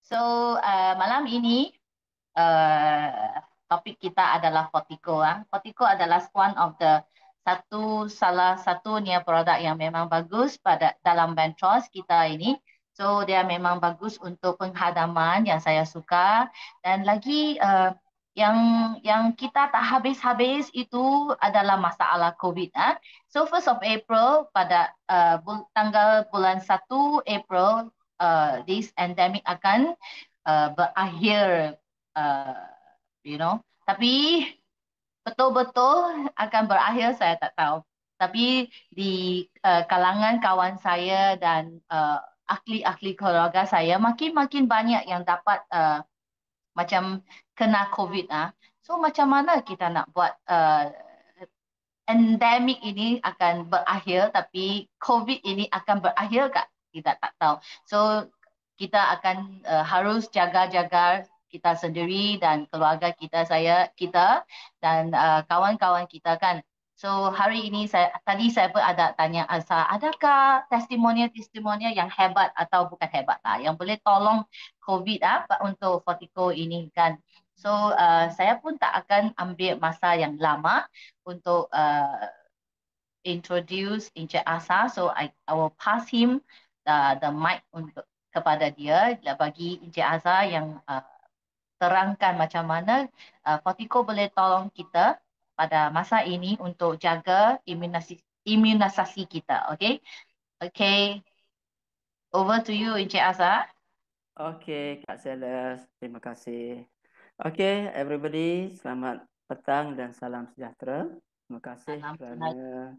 So, malam ini uh, topik kita adalah Fortico. Fortico adalah one of the salah satunya produk yang memang bagus pada dalam Bentros kita ini. So, dia memang bagus untuk penghadaman yang saya suka. Dan lagi yang yang kita tak habis-habis itu adalah masalah COVID. So, 1st of April pada tanggal bulan 1 April, this endemic akan berakhir, uh, tapi betul-betul akan berakhir saya tak tahu. Tapi di kalangan kawan saya dan ahli-ahli keluarga saya makin-makin banyak yang dapat macam kena COVID. So macam mana kita nak buat endemik ini akan berakhir, tapi COVID ini akan berakhir tak? Kita tak tahu. So kita akan harus jaga-jaga kita sendiri dan keluarga kita dan kawan-kawan kita kan. So hari ini tadi saya pun ada tanya Asa, adakah testimonia-testimonia yang hebat atau bukan hebat lah, yang boleh tolong COVID untuk Fortico ini kan. So saya pun tak akan ambil masa yang lama untuk introduce Encik Asa. So I will pass him the mic untuk kepada dia bagi Encik Asa yang terangkan macam mana Fortico boleh tolong kita pada masa ini untuk jaga imunisasi kita. Okay? Okay. Over to you, Encik Asa. Okey, Kak Seles, terima kasih. Okey, everybody, selamat petang dan salam sejahtera. Terima kasih Salam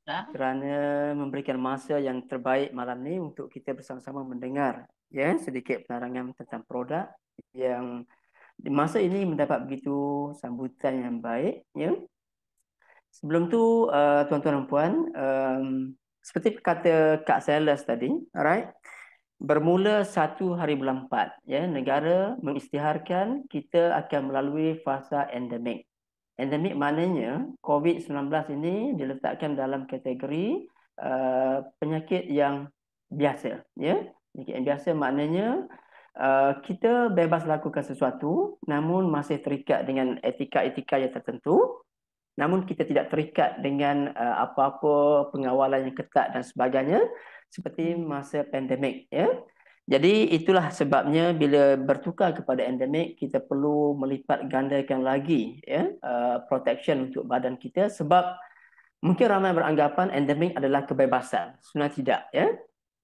kerana memberikan masa yang terbaik malam ni untuk kita bersama-sama mendengar sedikit penerangan tentang produk yang di masa ini mendapat begitu sambutan yang baik. Sebelum tu, tuan-tuan dan puan, seperti kata Kak Seles tadi, alright, bermula 1 hari bulan 4, negara mengisytiharkan kita akan melalui fasa endemik. Endemik maknanya COVID-19 ini diletakkan dalam kategori penyakit yang biasa. Penyakit yang biasa maknanya kita bebas lakukan sesuatu namun masih terikat dengan etika-etika yang tertentu. Namun kita tidak terikat dengan apa-apa pengawalan yang ketat dan sebagainya seperti masa pandemik. Jadi itulah sebabnya bila bertukar kepada endemik, kita perlu melipat gandakan lagi protection untuk badan kita, sebab mungkin ramai beranggapan endemik adalah kebebasan. Sebenarnya tidak.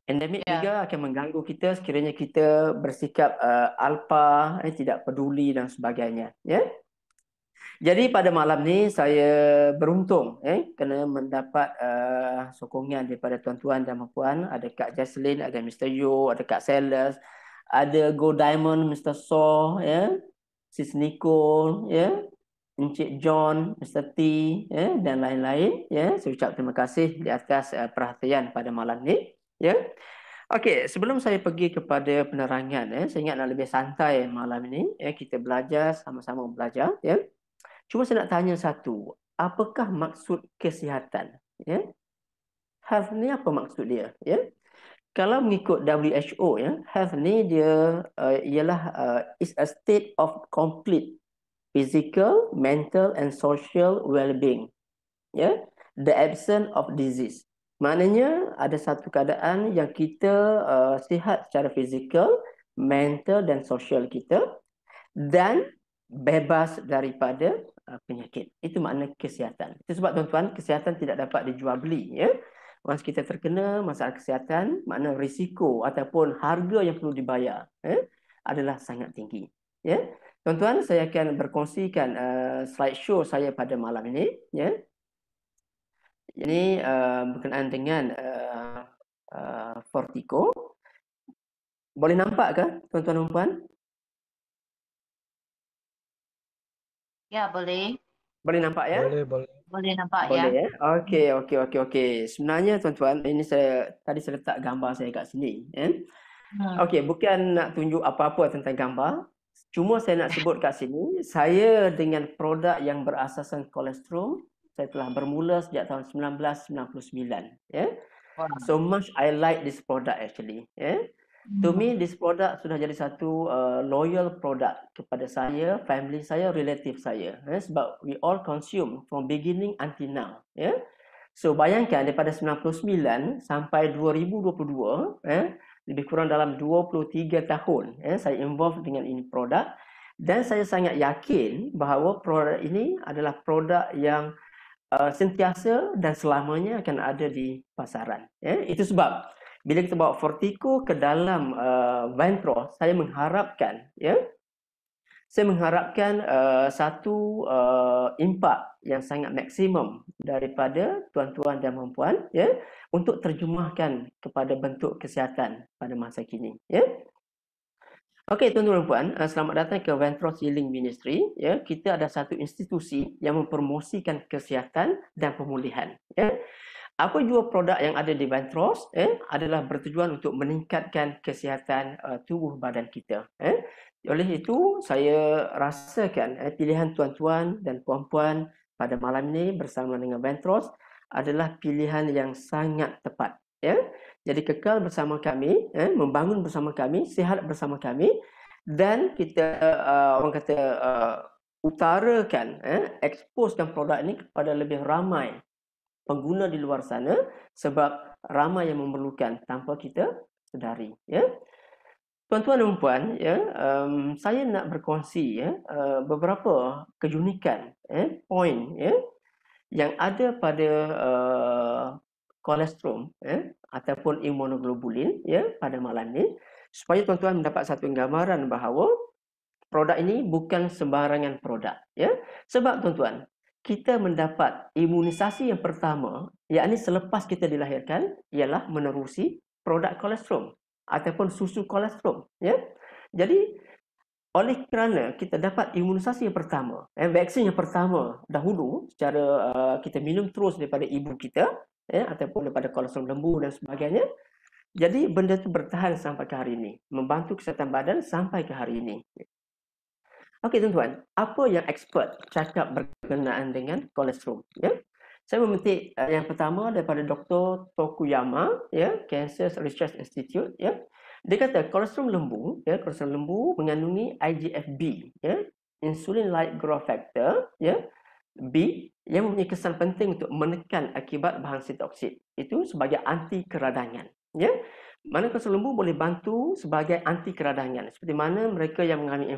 Endemik juga akan mengganggu kita sekiranya kita bersikap alpa, tidak peduli dan sebagainya. Jadi pada malam ni saya beruntung kena mendapat sokongan daripada tuan-tuan dan puan. Ada Kak Jaslyn, ada Mr. Yo, ada Kak Sellers, ada Go Diamond, Mr. Saw, Sis Nicole, Encik John, Mr. T, dan lain-lain. Saya ucap terima kasih di atas perhatian pada malam ni. Okey, sebelum saya pergi kepada penerangan, saya ingat nak lebih santai malam ini. Kita belajar, sama-sama belajar. Cuma saya nak tanya satu, apakah maksud kesihatan? Health ni apa maksud dia? Kalau mengikut WHO, health ni dia ialah is a state of complete physical, mental and social well-being. The absence of disease. Maknanya ada satu keadaan yang kita sihat secara fizikal, mental dan sosial kita dan bebas daripada penyakit. Itu makna kesihatan. Itu sebab tuan-tuan, kesihatan tidak dapat dijual beli. Once kita terkena masalah kesihatan, makna risiko ataupun harga yang perlu dibayar adalah sangat tinggi. Tuan-tuan, saya akan berkongsikan slideshow saya pada malam ini. Ini berkenaan dengan Fortico. Boleh nampak ke tuan-tuan dan puan? Ya, boleh. Boleh nampak ya? Boleh nampak Boleh Okey. Sebenarnya tuan-tuan, ini tadi saya letak gambar saya kat sini. Okey, bukan nak tunjuk apa-apa tentang gambar. Cuma saya nak sebut kat sini, saya dengan produk yang berasaskan kolesterol, saya telah bermula sejak tahun 1999. So much I like this product actually. To me, this product sudah jadi satu loyal product kepada saya, family saya, relative saya. Sebab we all consume from beginning until now. So bayangkan daripada 99 sampai 2022, lebih kurang dalam 23 tahun saya involved dengan ini produk, dan saya sangat yakin bahawa produk ini adalah produk yang sentiasa dan selamanya akan ada di pasaran. Itu sebab bila kita bawa Fortico ke dalam Ventros, saya mengharapkan satu impak yang sangat maksimum daripada tuan-tuan dan puan-puan untuk terjemahkan kepada bentuk kesihatan pada masa kini. Okey, tuan-tuan dan puan, selamat datang ke Ventros Healing Ministry. Kita ada satu institusi yang mempromosikan kesihatan dan pemulihan. Apa jua produk yang ada di Ventros adalah bertujuan untuk meningkatkan kesihatan tubuh badan kita. Oleh itu, saya rasakan pilihan tuan-tuan dan puan-puan pada malam ini bersama dengan Ventros adalah pilihan yang sangat tepat. Jadi kekal bersama kami, membangun bersama kami, sihat bersama kami, dan kita orang kata utarakan, exposekan produk ini kepada lebih ramai pengguna di luar sana, sebab ramai yang memerlukan tanpa kita sedari. Tuan-tuan dan puan, saya nak berkongsi beberapa keunikan poin yang ada pada kolesterol ataupun imunoglobulin pada malam ini, supaya tuan-tuan mendapat satu gambaran bahawa produk ini bukan sembarangan produk. Sebab tuan-tuan, kita mendapat imunisasi yang pertama, yakni selepas kita dilahirkan, ialah menerusi produk kolesterol ataupun susu kolesterol. Jadi oleh kerana kita dapat imunisasi yang pertama, vaksin yang pertama dahulu secara kita minum terus daripada ibu kita, ataupun daripada kolesterol lembu dan sebagainya, jadi benda itu bertahan sampai ke hari ini, membantu kesihatan badan sampai ke hari ini. Okey tuan-tuan, apa yang expert cakap berkenaan dengan kolesterol? Saya memetik yang pertama daripada Dr. Tokuyama, Cancer Research Institute. Dia kata kolesterol lembu mengandungi IGF-B, insulin-like growth factor, B, yang mempunyai kesan penting untuk menekan akibat bahan sitoksid. Itu sebagai anti keradangan. Mana kolesterol lembu boleh bantu sebagai anti keradangan. Seperti mana mereka yang mengalami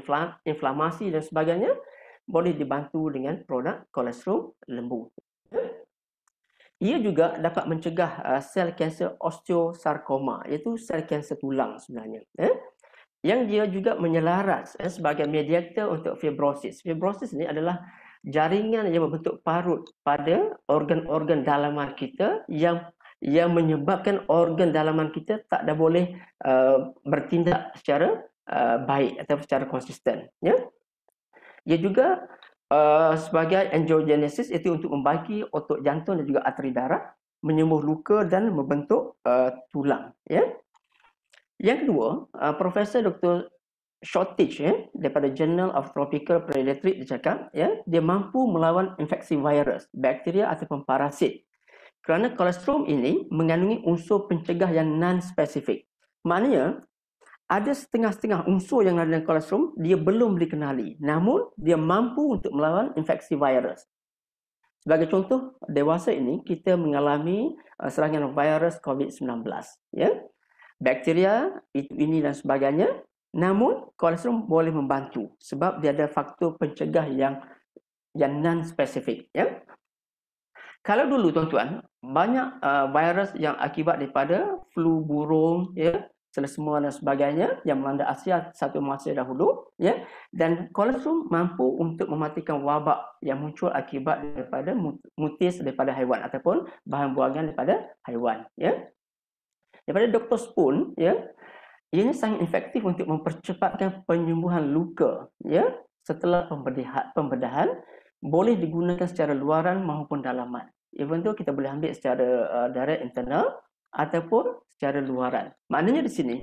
inflamasi dan sebagainya boleh dibantu dengan produk kolesterol lembu. Ia juga dapat mencegah sel kanser osteosarkoma, iaitu sel kanser tulang sebenarnya. Yang dia juga menyelaras sebagai mediator untuk fibrosis. Fibrosis ini adalah jaringan yang membentuk parut pada organ-organ dalaman kita yang menyebabkan organ dalaman kita tak ada boleh bertindak secara baik atau secara konsisten. Ia juga sebagai angiogenesis, itu untuk membagi otot jantung dan juga arteri darah, menyembuh luka dan membentuk tulang. Yang kedua, Profesor Dr. Shortage daripada Journal of Tropical Pediatrics dia cakap, dia mampu melawan infeksi virus, bakteria ataupun parasit. Kerana kolesterol ini mengandungi unsur pencegah yang non-spesifik. Maknanya, ada setengah-setengah unsur yang ada dalam kolesterol, dia belum dikenali. Namun, dia mampu untuk melawan infeksi virus. Sebagai contoh, dewasa ini kita mengalami serangan virus COVID-19. Bakteria, ini dan sebagainya. Namun, kolesterol boleh membantu sebab dia ada faktor pencegah yang non-spesifik. Kalau dulu tuan-tuan, banyak virus yang akibat daripada flu burung, selesema dan sebagainya yang melanda Asia satu masa dahulu, dan kolesterol mampu untuk mematikan wabak yang muncul akibat daripada mutis daripada haiwan ataupun bahan buangan daripada haiwan. Daripada Dr. Spoon, ini sangat efektif untuk mempercepatkan penyembuhan luka, setelah pembedahan, boleh digunakan secara luaran maupun dalaman. Even though kita boleh ambil secara direct internal ataupun secara luaran. Maknanya di sini,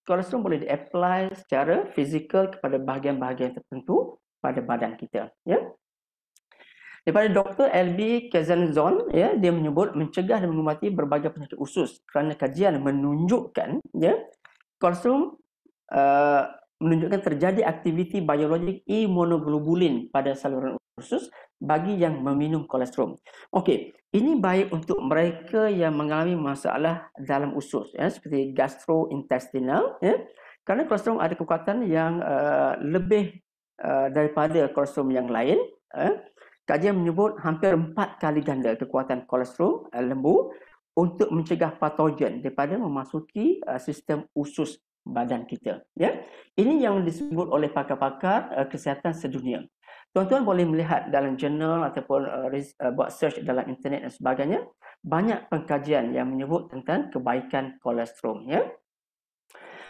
kolesterol boleh di-apply secara fizikal kepada bahagian-bahagian tertentu pada badan kita. Daripada Dr. L.B. Kazanzon, dia menyebut mencegah dan mengubati berbagai penyakit usus kerana kajian menunjukkan kolesterol menunjukkan terjadi aktiviti biologik imunoglobulin pada saluran usus bagi yang meminum kolesterol. Okey, ini baik untuk mereka yang mengalami masalah dalam usus, ya, seperti gastrointestinal, ya. Kerana kolesterol ada kekuatan yang lebih daripada kolesterol yang lain. Kajian menyebut hampir 4 kali ganda kekuatan kolesterol lembu untuk mencegah patogen daripada memasuki sistem usus badan kita, ya. Ini yang disebut oleh pakar-pakar kesihatan sedunia. Tuan-tuan boleh melihat dalam jurnal ataupun buat search dalam internet dan sebagainya, banyak pengkajian yang menyebut tentang kebaikan kolesterol, ya.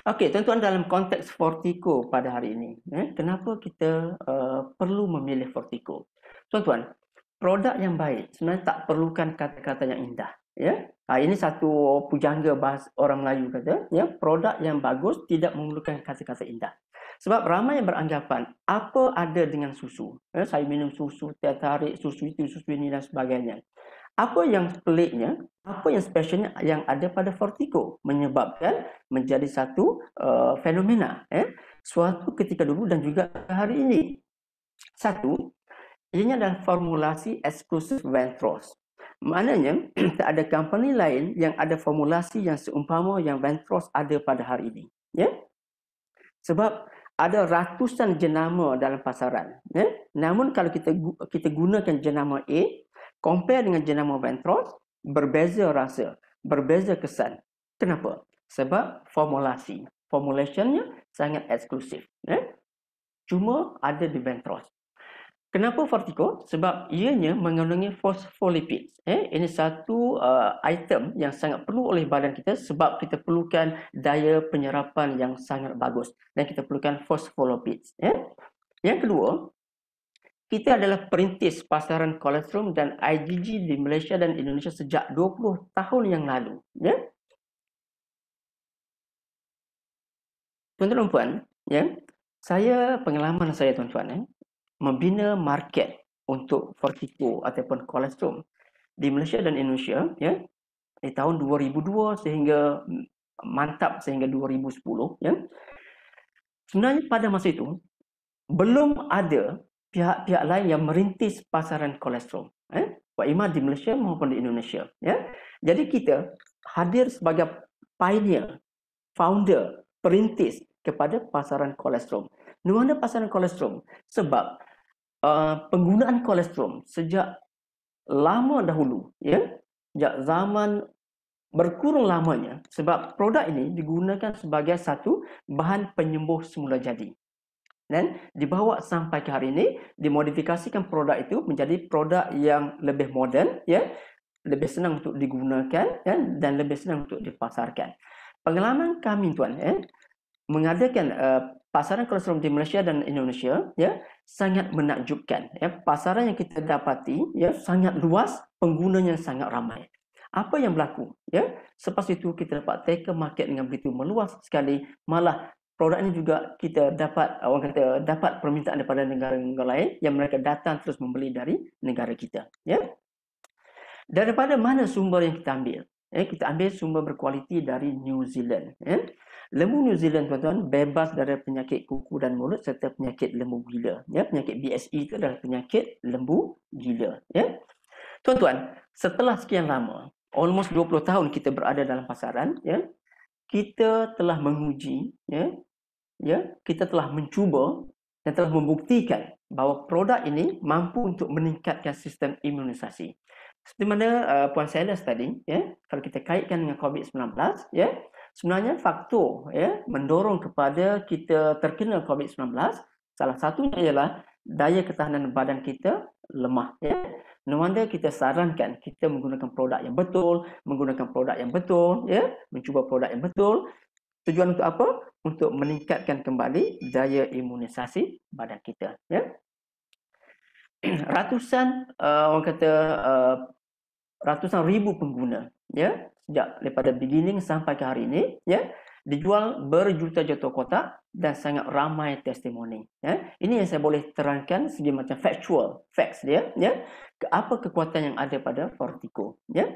Okey, tuan-tuan, dalam konteks Fortico pada hari ini, kenapa kita perlu memilih Fortico? Tuan-tuan, produk yang baik sebenarnya tak perlukan kata-kata yang indah, ya. Ini satu pujangga bahasa orang Melayu kata, ya, produk yang bagus tidak memerlukan kata-kata indah. Sebab ramai yang beranggapan apa ada dengan susu, ya, saya minum susu tiap hari, susu itu, susu ini dan sebagainya. Apa yang peliknya, apa yang specialnya yang ada pada Fortico menyebabkan menjadi satu fenomena, suatu ketika dulu dan juga hari ini. Satu, ini adalah formulasi eksklusif Ventros. Maknanya tak ada company lain yang ada formulasi yang seumpama yang Ventros ada pada hari ini, ya. Sebab ada ratusan jenama dalam pasaran, ya. Namun kalau kita gunakan jenama A, compare dengan jenama Ventros, berbeza rasa, berbeza kesan. Kenapa? Sebab formulationnya sangat eksklusif, ya. Cuma ada di Ventros. Kenapa Fortico? Sebab ianya mengandungi fosfolipid. Ini satu item yang sangat perlu oleh badan kita sebab kita perlukan daya penyerapan yang sangat bagus dan kita perlukan fosfolipid. Yang kedua, kita adalah perintis pasaran kolesterol dan IgG di Malaysia dan Indonesia sejak 20 tahun yang lalu. Tuan-tuan dan puan, pengalaman saya tuan-tuan, membina market untuk Fortico ataupun kolesterol di Malaysia dan Indonesia, ya, di tahun 2002 sehingga mantap sehingga 2010, ya. Sebenarnya pada masa itu belum ada pihak-pihak lain yang merintis pasaran kolesterol, baik di Malaysia maupun di Indonesia, ya. Jadi kita hadir sebagai pioneer, founder, perintis kepada pasaran kolesterol. Di mana pasaran kolesterol? Sebab penggunaan kolesterol sejak lama dahulu, ya, sejak zaman berkurung lamanya, sebab produk ini digunakan sebagai satu bahan penyembuh semula jadi dan dibawa sampai ke hari ini, dimodifikasikan produk itu menjadi produk yang lebih moden, ya, lebih senang untuk digunakan, ya, dan lebih senang untuk dipasarkan. Pengalaman kami tuan, mengadakan pasaran kolesterol di Malaysia dan Indonesia, ya, sangat menakjubkan, ya. Pasaran yang kita dapati, ya, sangat luas, penggunanya sangat ramai. Apa yang berlaku, ya? Selepas itu kita dapat take market dengan begitu meluas sekali, malah produk ini juga kita dapat dapat permintaan daripada negara-negara lain yang mereka datang terus membeli dari negara kita, ya. Daripada mana sumber yang kita ambil? Kita ambil sumber berkualiti dari New Zealand, ya. Lembu New Zealand tuan-tuan bebas dari penyakit kuku dan mulut serta penyakit lembu gila, ya. Penyakit BSE itu adalah penyakit lembu gila, ya. Tuan-tuan, setelah sekian lama, almost 20 tahun kita berada dalam pasaran, ya, kita telah menguji, ya, kita telah mencuba dan telah membuktikan bahawa produk ini mampu untuk meningkatkan sistem imunisasi. Seperti mana Puan Sellers tadi, ya, kalau kita kaitkan dengan COVID-19, ya, sebenarnya faktor, ya, mendorong kepada kita terkena COVID-19, salah satunya ialah daya ketahanan badan kita lemah, ya. No wonder kita sarankan kita menggunakan produk yang betul, ya, mencuba produk yang betul. Tujuan untuk apa? Untuk meningkatkan kembali daya imunisasi badan kita, ya. Ratusan ribu pengguna, ya, sejak daripada beginning sampai ke hari ini, ya, dijual berjuta-juta kotak dan sangat ramai testimoni, ya. Ini yang saya boleh terangkan segi macam facts dia, ya, apa kekuatan yang ada pada Fortico, ya.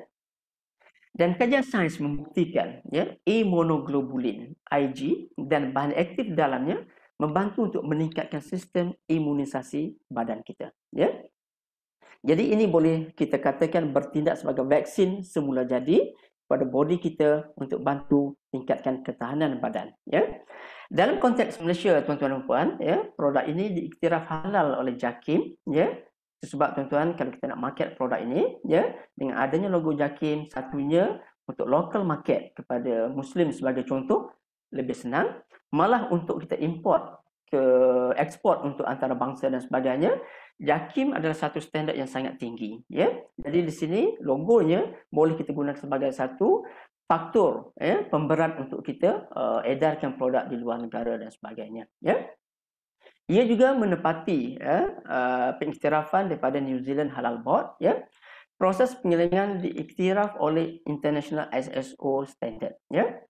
Dan kajian sains membuktikan ya, immunoglobulin Ig dan bahan aktif dalamnya membantu untuk meningkatkan sistem imunisasi badan kita. Ya. Jadi ini boleh kita katakan bertindak sebagai vaksin semula jadi pada body kita untuk bantu tingkatkan ketahanan badan. Ya. Dalam konteks Malaysia, tuan-tuan dan puan, ya, produk ini diiktiraf halal oleh JAKIM. Ya. Sebab tuan-tuan, kalau kita nak market produk ini, ya, dengan adanya logo JAKIM, satunya untuk local market kepada Muslim sebagai contoh, lebih senang. Malah untuk kita import ke ekspor untuk antarabangsa dan sebagainya, JAKIM adalah satu standard yang sangat tinggi. Ya. Jadi di sini logonya boleh kita gunakan sebagai satu faktor pemberat untuk kita edarkan produk di luar negara dan sebagainya. Ya. Ia juga menepati pengiktirafan daripada New Zealand Halal Board. Ya. Proses penyelenggaraan diiktiraf oleh International ISO Standard. Ya.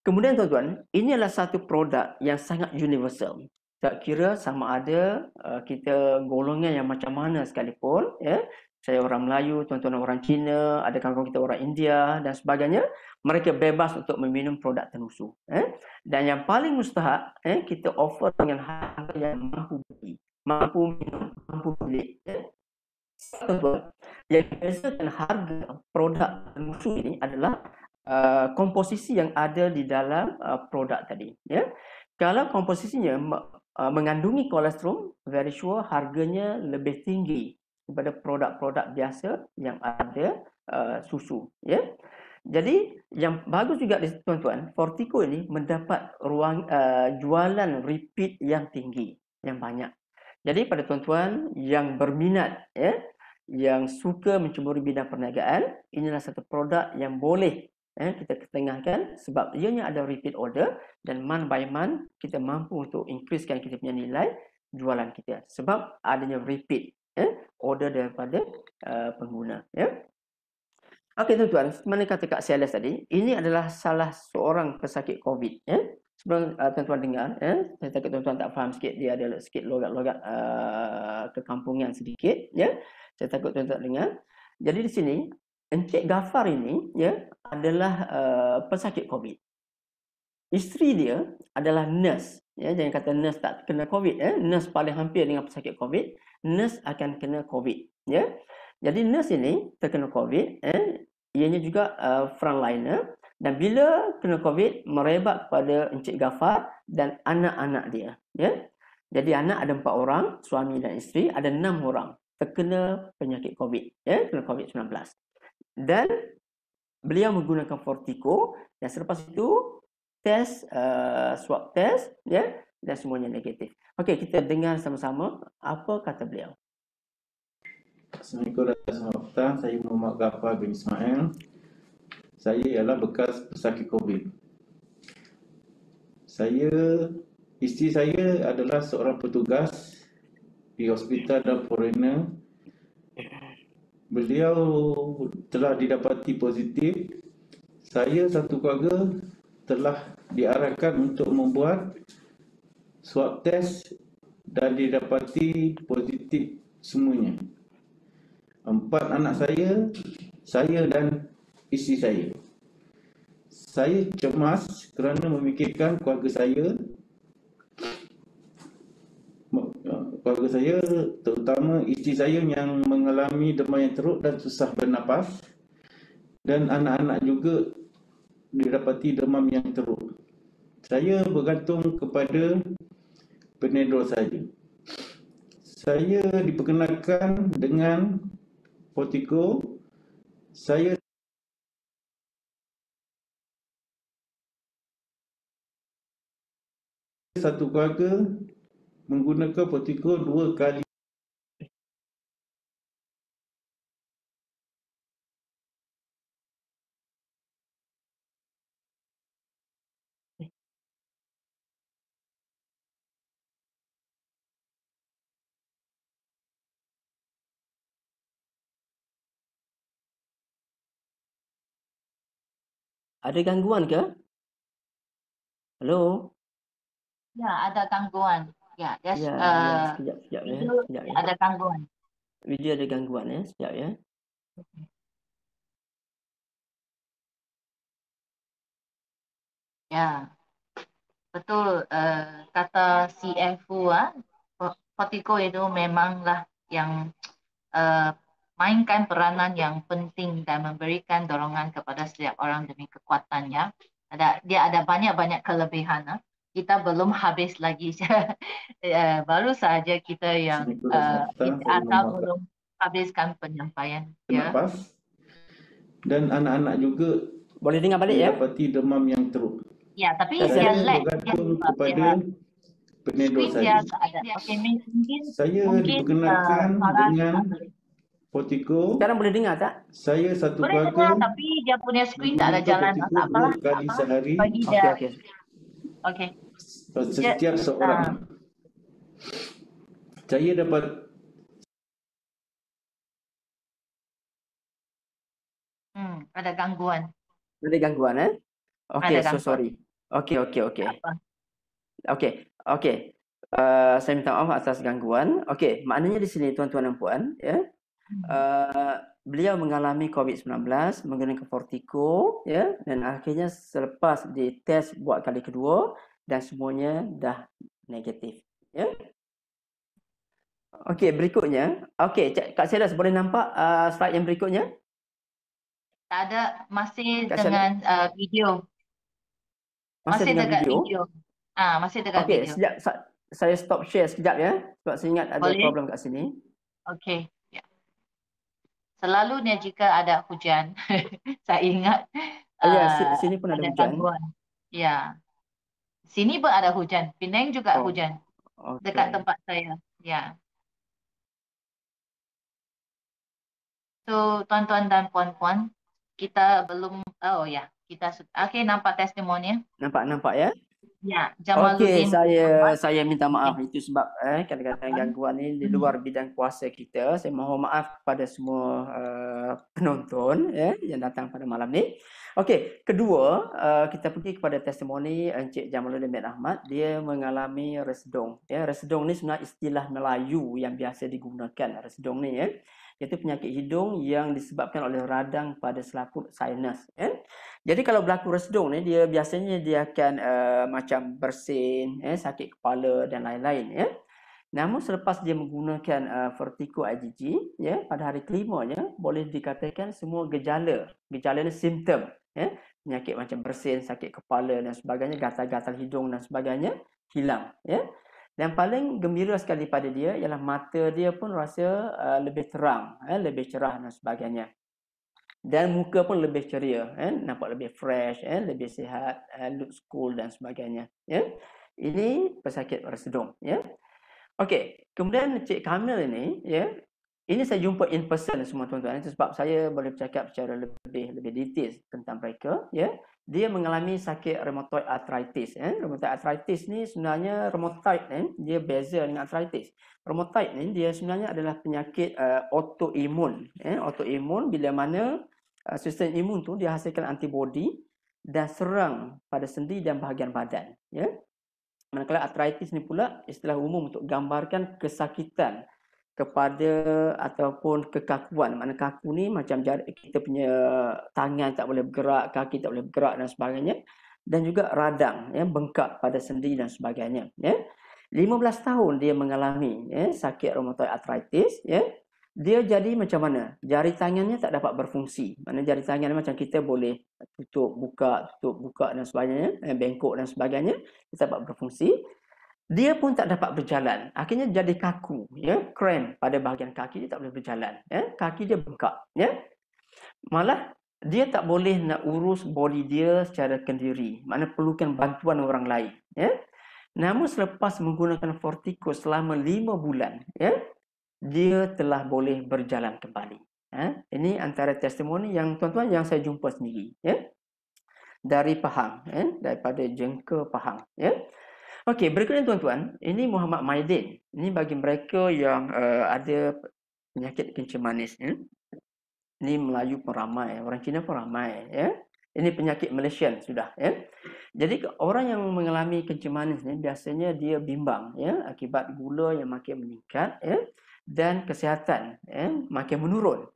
Kemudian tuan-tuan, ini adalah satu produk yang sangat universal. Tak kira sama ada kita golongan yang macam mana sekalipun. Ya. Saya orang Melayu, tuan-tuan orang Cina, ada kawan-kawan kita orang India dan sebagainya. Mereka bebas untuk meminum produk Tenusu. Dan yang paling mustahak, kita offer dengan harga yang mampu beli, mampu minum, mampu beli. Tuan-tuan, yang membezakan harga produk Tenusu ini adalah komposisi yang ada di dalam produk tadi. Ya. Kalau komposisinya mengandungi kolesterol, very sure harganya lebih tinggi daripada produk-produk biasa yang ada susu. Ya. Jadi yang bagus juga di tuan-tuan, Fortico ini mendapat ruang jualan repeat yang tinggi, yang banyak. Jadi pada tuan-tuan yang berminat, yang suka menceburi bidang perniagaan, inilah satu produk yang boleh kita ketengahkan sebab ianya ada repeat order dan month by month kita mampu untuk increasekan kita punya nilai jualan kita sebab adanya repeat order daripada pengguna. Ya. Okey tuan-tuan, mana kata Kak Sialas tadi, ini adalah salah seorang pesakit COVID. Sebelum tuan-tuan dengar, saya takut tuan-tuan tak faham sikit, dia ada sikit logat-logat kekampungan sedikit. Ya. Saya takut tuan-tuan dengar. Jadi di sini, Encik Gafar ini adalah pesakit COVID. Isteri dia adalah nurse. Jangan kata nurse tak kena COVID. Nurse paling hampir dengan pesakit COVID. Nurse akan kena COVID. Ya. Jadi nurse ini terkena COVID. Ianya juga frontliner. Dan bila kena COVID, merebak kepada Encik Gafar dan anak-anak dia. Ya. Jadi anak ada 4 orang, suami dan isteri. Ada 6 orang terkena penyakit COVID. Kena COVID-19. Dan beliau menggunakan Fortico. Dan selepas itu, swab test, dan semuanya negatif. Okey, kita dengar sama-sama apa kata beliau. Assalamualaikum warahmatullahi wabarakatuh. Saya Muhammad Ghaffar bin Ismail. Saya ialah bekas pesakit COVID. Isteri saya adalah seorang petugas di hospital dan foreigner. Beliau telah didapati positif. Saya satu keluarga telah diarahkan untuk membuat swab test dan didapati positif semuanya. 4 anak saya dan isteri saya. Saya cemas kerana memikirkan keluarga saya, terutama isteri saya yang mengalami demam yang teruk dan susah bernafas, dan anak-anak juga didapati demam yang teruk. Saya bergantung kepada Panadol saja. Saya diperkenalkan dengan Fortico. Saya satu keluarga menggunakan Fortico 2 kali. Ada gangguan ke? Halo? Ya, ada gangguan. Ya, Sekejap ya. ada gangguan. Video ada gangguan sekejap ya. Ya, betul. Kata CFO, Fortico itu memanglah yang uh, mainkan peranan yang penting dan memberikan dorongan kepada setiap orang demi kekuatannya. Dia ada banyak-banyak kelebihan. Kita belum habis lagi. Baru saja kita yang Sini pula Sabta, saya atau menambahkan belum habiskan penyampaian. Ya, nafas. Dan anak-anak juga Boleh dengar balik ya? mendapati demam yang teruk. ya. Tapi dia Saya lag. bergantung Sebab kepada penedor screen dia saya. tak ada. Okey, mungkin Saya diperkenalkan Farah tak dengan boleh. Fortico. Sekarang boleh dengar tak? Saya satu Boleh dengar, keluarga tapi dia punya screen tak ada menggunakan jalan. Fortico Tak 2 apalah. kali sehari Bagi Okey, dia. okey. Okey. setiap seorang. Saya dapat Ada gangguan. Ada gangguan Okey, Ada so gangguan. sorry. Okey. Apa? Okey. Saya minta maaf atas gangguan. Okey, maknanya di sini tuan-tuan dan puan, ya. Beliau mengalami COVID-19 menggunakan Fortico, ya, dan akhirnya selepas dites buat kali kedua dan semuanya dah negatif, ya. Okey, berikutnya. Okey, Kak Selas boleh nampak slide yang berikutnya? Tak ada, masih Kak dengan Selas video. masih dengan dekat video. video. Masih dekat Okey, video. sekejap saya stop share sekejap ya sebab saya ingat ada Boleh? problem kat sini. Okey. Ya. Selalunya jika ada hujan, saya ingat Ya, sini pun ada ada hujan. gangguan. Ya. Sini pun ada hujan. Penang juga Oh, hujan. Dekat okey. tempat saya. Ya. So, tuan-tuan dan puan-puan, kita belum, kita okey, nampak testimoni. Nampak ya? Ya, Okey, Jamaluddin Muhammad. saya minta maaf Okey. itu sebab kadang-kadang gangguan ni di luar bidang kuasa kita. Saya mohon maaf kepada semua penonton yang datang pada malam ni. Okey, kedua kita pergi kepada testimoni Encik Jamaluddin bin Ahmad. Dia mengalami resedung. Ya, resedung ni sebenarnya istilah Melayu yang biasa digunakan resedung ni ya. Iaitu penyakit hidung yang disebabkan oleh radang pada selaput sinus ya. Jadi kalau berlaku resedung ni dia biasanya dia akan macam bersin, sakit kepala dan lain-lain ya. Namun selepas dia menggunakan Fortico IgG ya, pada hari kelimanya boleh dikatakan semua gejala ni simptom ya. Penyakit macam bersin, sakit kepala dan sebagainya, gatal-gatal hidung dan sebagainya hilang ya. Dan paling gembira sekali pada dia ialah mata dia pun rasa lebih terang, lebih cerah dan sebagainya. Dan muka pun lebih ceria, nampak lebih fresh, lebih sihat, looks cool dan sebagainya. Ya. Ini pesakit resedung. Ya. Okey, kemudian Cik Kamil ini, ya, ini saya jumpa in person semua tuan-tuan. Itu sebab saya boleh bercakap secara lebih detail tentang mereka. Ya. Dia mengalami sakit rheumatoid arthritis. Rheumatoid arthritis ni sebenarnya rheumatoid dia beza dengan arthritis. Rheumatoid ni dia sebenarnya adalah penyakit autoimun. Autoimun bila mana sistem imun tu dia hasilkan antibodi dan serang pada sendi dan bahagian badan. Ya. Manakala arthritis ni pula istilah umum untuk gambarkan kesakitan kepada ataupun kekakuan. Mana kaku ni macam kita punya tangan tak boleh bergerak, kaki tak boleh bergerak dan sebagainya. Dan juga radang, bengkak pada sendi dan sebagainya. 15 tahun dia mengalami sakit rheumatoid arthritis. Dia jadi macam mana? Jari tangannya tak dapat berfungsi. Mana jari tangan macam kita boleh tutup, buka dan sebagainya. Bengkok dan sebagainya. Dia tak dapat berfungsi. Dia pun tak dapat berjalan. Akhirnya jadi kaku, cramp pada bahagian kaki, dia tak boleh berjalan, kaki dia bengkak, Malah dia tak boleh nak urus body dia secara kendiri, makna perlukan bantuan orang lain, Namun selepas menggunakan Fortico selama 5 bulan, dia telah boleh berjalan kembali. Ini antara testimoni yang tuan-tuan yang saya jumpa sendiri, dari Pahang, daripada Jengka Pahang, Okey, berikutnya tuan-tuan, ini Muhammad Maidin. Ini bagi mereka yang ada penyakit kencing manis. Ini Melayu pun ramai, orang Cina pun ramai. Ini penyakit Malaysian sudah. Jadi orang yang mengalami kencing manis ni biasanya dia bimbang akibat gula yang makin meningkat dan kesihatan makin menurun.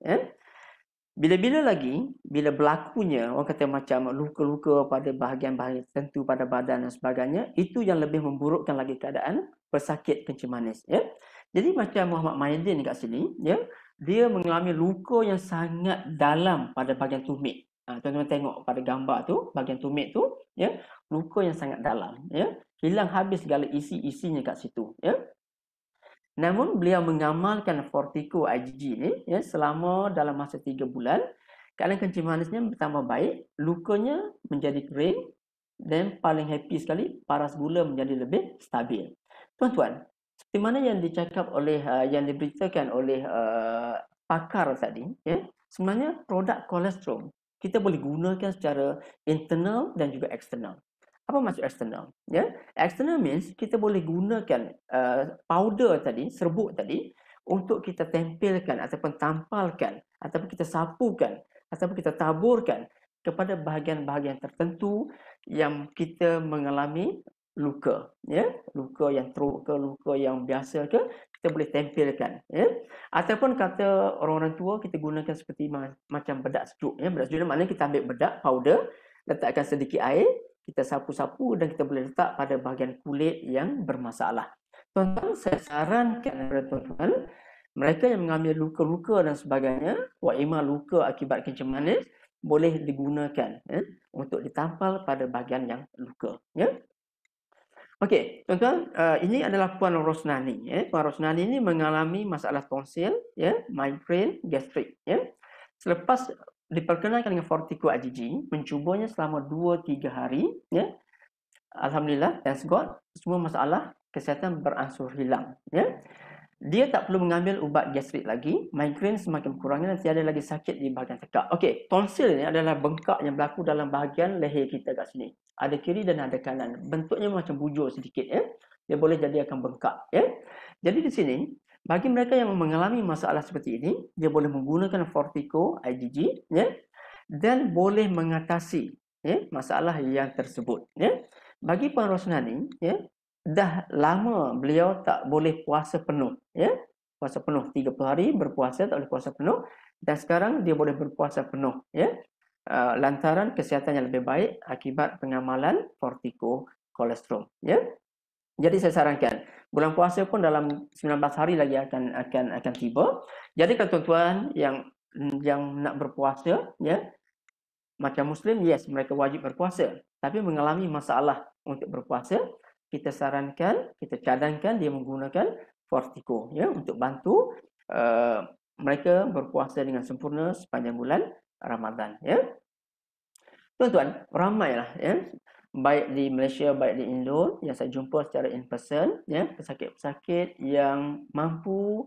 Bila-bila lagi, bila berlakunya orang kata macam luka-luka pada bahagian-bahagian tertentu pada badan dan sebagainya, itu yang lebih memburukkan lagi keadaan pesakit kencing manis. Ya. Jadi macam Muhammad Maidin kat sini, ya, dia mengalami luka yang sangat dalam pada bahagian tumit. Tuan-tuan tengok pada gambar tu, bahagian tumit tu, ya, luka yang sangat dalam. Ya. Hilang habis segala isi-isinya kat situ. Ya. Namun beliau mengamalkan Fortico IgG ni ya selama dalam masa 3 bulan. Keadaan kencing manisnya bertambah baik, lukanya menjadi kering dan paling happy sekali paras gula menjadi lebih stabil. Tuan-tuan, seperti mana yang dicakap oleh yang diberitakan oleh pakar tadi ya, sebenarnya produk kolesterol kita boleh gunakan secara internal dan juga eksternal. Apa maksud eksternal? Ya, external means kita boleh gunakan powder tadi, serbuk tadi untuk kita tempelkan ataupun tampalkan ataupun kita sapukan ataupun kita taburkan kepada bahagian-bahagian tertentu yang kita mengalami luka, ya, luka yang teruk ke luka yang biasa ke, kita boleh tempelkan, ya. Ataupun kata orang-orang tua kita gunakan seperti macam bedak sejuk, ya. Bedak sejuk maknanya kita ambil bedak powder, letakkan sedikit air, kita sapu-sapu dan kita boleh letak pada bahagian kulit yang bermasalah. Tuan-tuan, saya sarankan kepada tuan-tuan, mereka yang mengalami luka-luka dan sebagainya, waimah luka akibat kencing manis, boleh digunakan ya, untuk ditampal pada bahagian yang luka. Ya. Okey, tuan-tuan, ini adalah Puan Rosnani. Ya. Puan Rosnani ini mengalami masalah tonsil, ya, migraine, gastrik. Ya. Selepas diperkenalkan dengan Fortico IgG, mencubanya selama 2-3 hari, ya. Alhamdulillah, thanks God, semua masalah kesihatan beransur hilang, ya. Dia tak perlu mengambil ubat gastrik lagi, migraine semakin kurang dan tiada lagi sakit di bahagian tekak. Okey, tonsil ini adalah bengkak yang berlaku dalam bahagian leher kita kat sini. Ada kiri dan ada kanan. Bentuknya macam bujur sedikit, ya. Dia boleh jadi akan bengkak, ya. Jadi di sini, bagi mereka yang mengalami masalah seperti ini, dia boleh menggunakan Fortico IgG, ya, dan boleh mengatasi, ya, masalah yang tersebut, ya. Bagi Puan Rosnani, ya, dah lama beliau tak boleh puasa penuh, ya. Puasa penuh 30 hari berpuasa, tak boleh puasa penuh, dan sekarang dia boleh berpuasa penuh, ya. Lantaran kesihatan yang lebih baik akibat pengamalan Fortico kolesterol, ya. Jadi saya sarankan bulan puasa pun dalam 19 hari lagi akan tiba. Jadi kalau tuan-tuan yang nak berpuasa, ya, macam Muslim, yes, mereka wajib berpuasa. Tapi mengalami masalah untuk berpuasa, kita sarankan, kita cadangkan dia menggunakan Fortico, ya, untuk bantu mereka berpuasa dengan sempurna sepanjang bulan Ramadan, ya. Tuan-tuan, ramailah, ya, baik di Malaysia, baik di Indo yang saya jumpa secara in person, ya, pesakit-pesakit yang mampu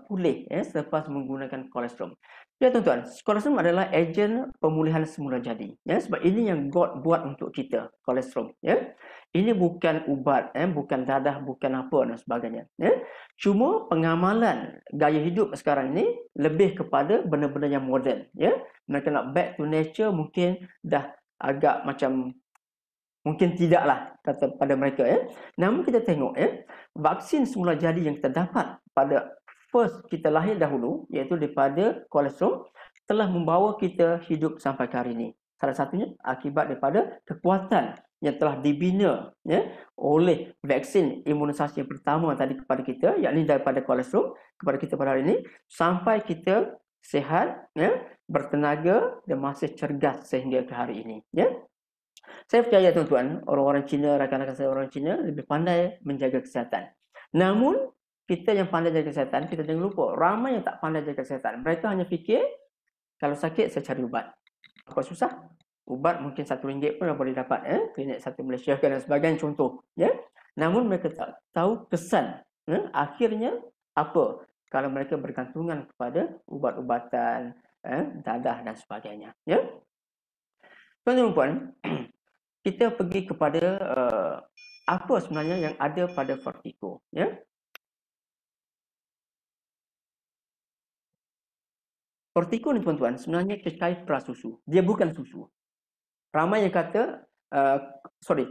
pulih, ya, selepas menggunakan kolesterol. Ya tuan-tuan, kolesterol adalah ejen pemulihan semula jadi, ya, sebab ini yang God buat untuk kita, kolesterol, ya. Ini bukan ubat, bukan dadah, bukan apa dan sebagainya, ya. Cuma pengamalan gaya hidup sekarang ini lebih kepada benda-benda yang moden, ya. Mereka nak back to nature mungkin dah agak macam mungkin tidaklah kata pada mereka, ya. Namun kita tengok, ya, vaksin semula jadi yang kita dapat pada first kita lahir dahulu, iaitu daripada kolesterol, telah membawa kita hidup sampai hari ini. Salah satunya akibat daripada kekuatan yang telah dibina, ya, oleh vaksin imunisasi yang pertama tadi kepada kita, yakni daripada kolesterol kepada kita pada hari ini, sampai kita sihat, ya, bertenaga dan masih cergas sehingga ke hari ini, ya. Saya percaya tuan-tuan, orang-orang Cina, rakan-rakan saya orang Cina lebih pandai menjaga kesihatan. Namun, kita yang pandai jaga kesihatan, kita jangan lupa, ramai yang tak pandai jaga kesihatan. Mereka hanya fikir, kalau sakit, saya cari ubat. Apa susah? Ubat mungkin RM1 pun boleh dapat, klinik satu Malaysia dan sebagainya, contoh. Ya? Namun, mereka tak tahu kesan. Akhirnya, apa? Kalau mereka bergantungan kepada ubat-ubatan, dadah dan sebagainya. Ya? Tuan-tuan, kita pergi kepada apa sebenarnya yang ada pada Fortico, ya. Fortico ni tuan-tuan sebenarnya cecair prasusu. Dia bukan susu. Ramai yang kata